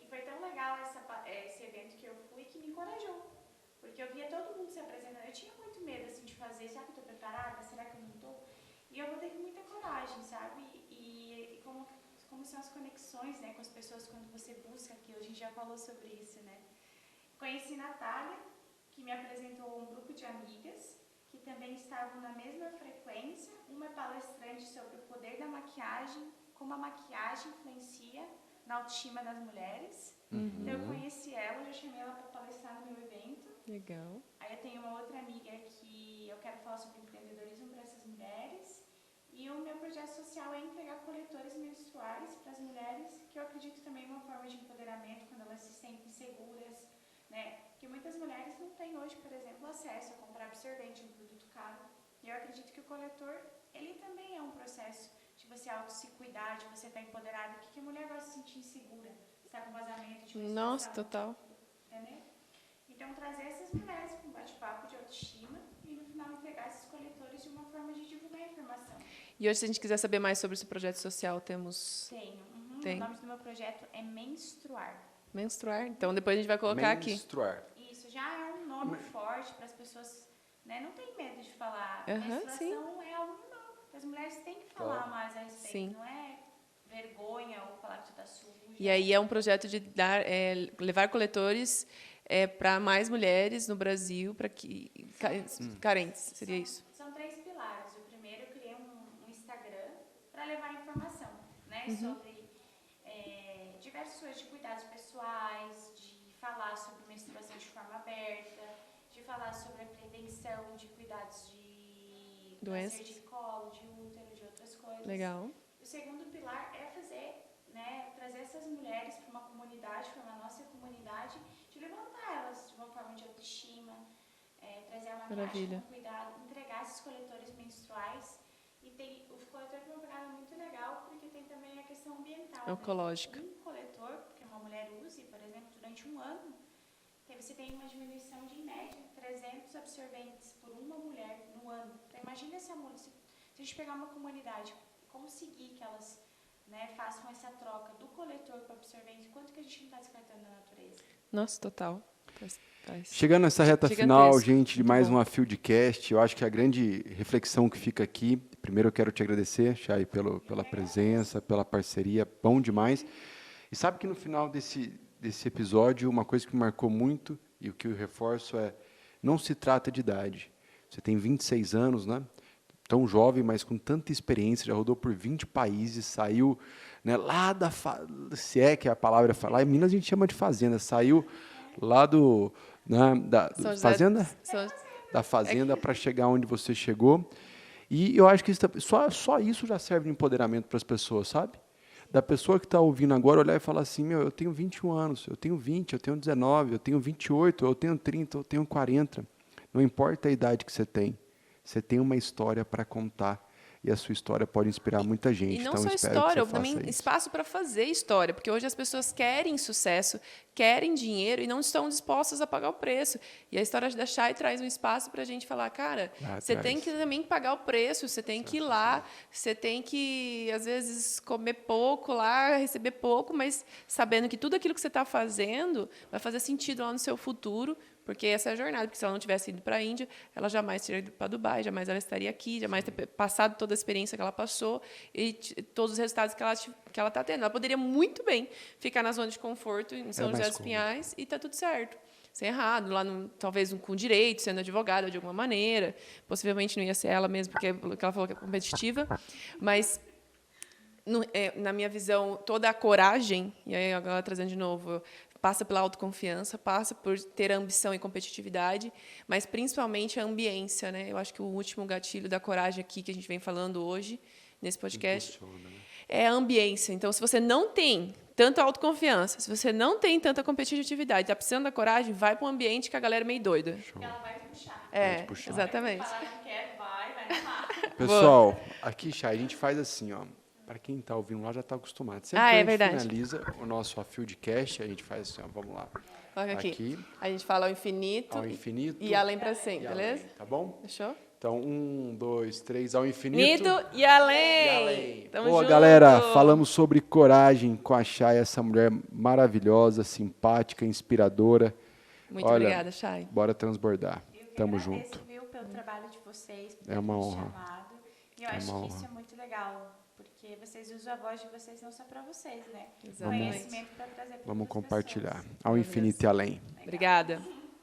E foi tão legal esse evento que eu fui que me encorajou. Porque eu via todo mundo se apresentando. Eu tinha muito medo assim, de fazer. Será que eu estou preparada? Será que eu não estou? E eu vou ter muita coragem, sabe? E como são as conexões, né, com as pessoas quando você busca aquilo. A gente já falou sobre isso, né? Conheci Natália, que me apresentou um grupo de amigas que também estavam na mesma frequência. Uma é palestrante sobre o poder da maquiagem, como a maquiagem influencia na autoestima das mulheres. Então, eu conheci ela, já chamei ela para palestrar no meu evento. Legal. Aí eu tenho uma outra amiga que eu quero falar sobre empreendedorismo para essas mulheres. E o meu projeto social é entregar coletores menstruais para as mulheres, que eu acredito também é uma forma de empoderamento, quando elas se sentem seguras, né? Porque muitas mulheres não têm hoje, por exemplo, acesso a comprar absorvente, um produto caro. E eu acredito que o coletor, ele também é um processo de você se cuidar, de você estar empoderada. O que a mulher vai se sentir insegura? Está com vazamento de menstruação. Nossa, total. Entendeu? Então, trazer essas mulheres para um bate-papo de autoestima e, no final, entregar esses coletores de uma forma de divulgar a informação. E hoje, se a gente quiser saber mais sobre esse projeto social, temos... Tenho. Tem. O nome do meu projeto é Menstruar. Menstruar. Então, depois a gente vai colocar Menstruar. Isso, já é um nome forte para as pessoas, né? Não tem medo de falar. Menstruação é algo novo. As mulheres têm que falar mais a respeito. Sim. Não é vergonha ou falar que tu tá suja. E aí é um projeto de levar coletores para mais mulheres no Brasil, para que carentes, seria isso? São 3 pilares. O primeiro, eu criei um Instagram para levar informação, né, sobre diversas coisas de cuidados pessoais, de falar sobre menstruação de forma aberta, de falar sobre a prevenção de cuidados de doenças, câncer de colo, de útero, de outras coisas. Legal. O segundo pilar é trazer essas mulheres para uma comunidade, para uma nossa comunidade, de levantar elas de uma forma de autoestima, trazer a maquiagem com cuidado, entregar esses coletores menstruais E o coletor tem uma pegada muito legal, porque tem também a questão ambiental. Ecológica. Um coletor, que uma mulher use, por exemplo, durante um ano, você tem uma diminuição de, em média, 300 absorventes por uma mulher no ano. Então, imagina se a gente pegar uma comunidade e conseguir que elas, né, façam essa troca do coletor para o absorvente, quanto que a gente não está descartando na natureza? Nossa, total. Chegando nessa reta Gigantesco. final, gente, de Muito mais bom. uma Fieldcast, eu acho que a grande reflexão que fica aqui, primeiro eu quero te agradecer, Chay, pela presença, pela parceria, bom demais. E sabe que no final desse episódio, uma coisa que me marcou muito, e o que eu reforço é, não se trata de idade. Você tem 26 anos, né? Tão jovem, mas com tanta experiência, já rodou por 20 países, saiu, né, lá se é que a palavra lá em Minas a gente chama de fazenda, saiu lá São José- fazenda? São- Da fazenda para chegar onde você chegou. E eu acho que só isso já serve de empoderamento para as pessoas, sabe? Da pessoa que está ouvindo agora olhar e falar assim, meu, eu tenho 21 anos, eu tenho 20, eu tenho 19, eu tenho 28, eu tenho 30, eu tenho 40. Não importa a idade que você tem uma história para contar. E a sua história pode inspirar muita gente. E não então, só espero história, que você também faça isso. espaço para fazer história, porque hoje as pessoas querem sucesso, querem dinheiro e não estão dispostas a pagar o preço. E a história da Chay traz um espaço para a gente falar, cara, você tem que também pagar o preço, você tem que ir lá, você tem que, às vezes, comer pouco lá, receber pouco, mas sabendo que tudo aquilo que você está fazendo vai fazer sentido lá no seu futuro, porque essa é a jornada. Porque se ela não tivesse ido para a Índia, ela jamais teria ido para Dubai, jamais ela estaria aqui, jamais ter passado toda a experiência que ela passou e todos os resultados que ela está tendo. Ela poderia muito bem ficar na zona de conforto em São José dos Pinhais e está tudo certo. Sem errado, lá talvez com direito, sendo advogada de alguma maneira. Possivelmente não ia ser ela mesmo, porque ela falou que é competitiva. Mas, na minha visão, toda a coragem, e aí agora trazendo de novo, passa pela autoconfiança, passa por ter ambição e competitividade, mas principalmente a ambiência, né? Eu acho que o último gatilho da coragem aqui que a gente vem falando hoje nesse podcast é a ambiência. Então, se você não tem tanta autoconfiança, se você não tem tanta competitividade, está precisando da coragem, vai para um ambiente que a galera é meio doida. Porque ela vai te puxar. É, exatamente. Falar que quer, vai amar. Pessoal, aqui, Chay, a gente faz assim, ó. Para quem está ouvindo lá, já está acostumado. Sempre que a gente finaliza o nosso Fieldcast, a gente faz assim, ó, vamos lá. Olha aqui. A gente fala ao infinito e além para sempre, beleza? Além, tá bom? Fechou? Então, 1, 2, 3, ao infinito. E além. Tamo Boa, junto. galera, falamos sobre coragem com a Chay, essa mulher maravilhosa, simpática, inspiradora. Muito obrigada, Chay. Bora transbordar. Tamo agradeço, junto. Viu, pelo trabalho de vocês, por É uma ter me honra. chamado. E eu acho que isso é muito legal, porque vocês usam a voz de vocês não só para vocês, né? Exatamente. Conhecimento para trazer para Vamos outras compartilhar. pessoas. Ao infinito e além. Obrigada.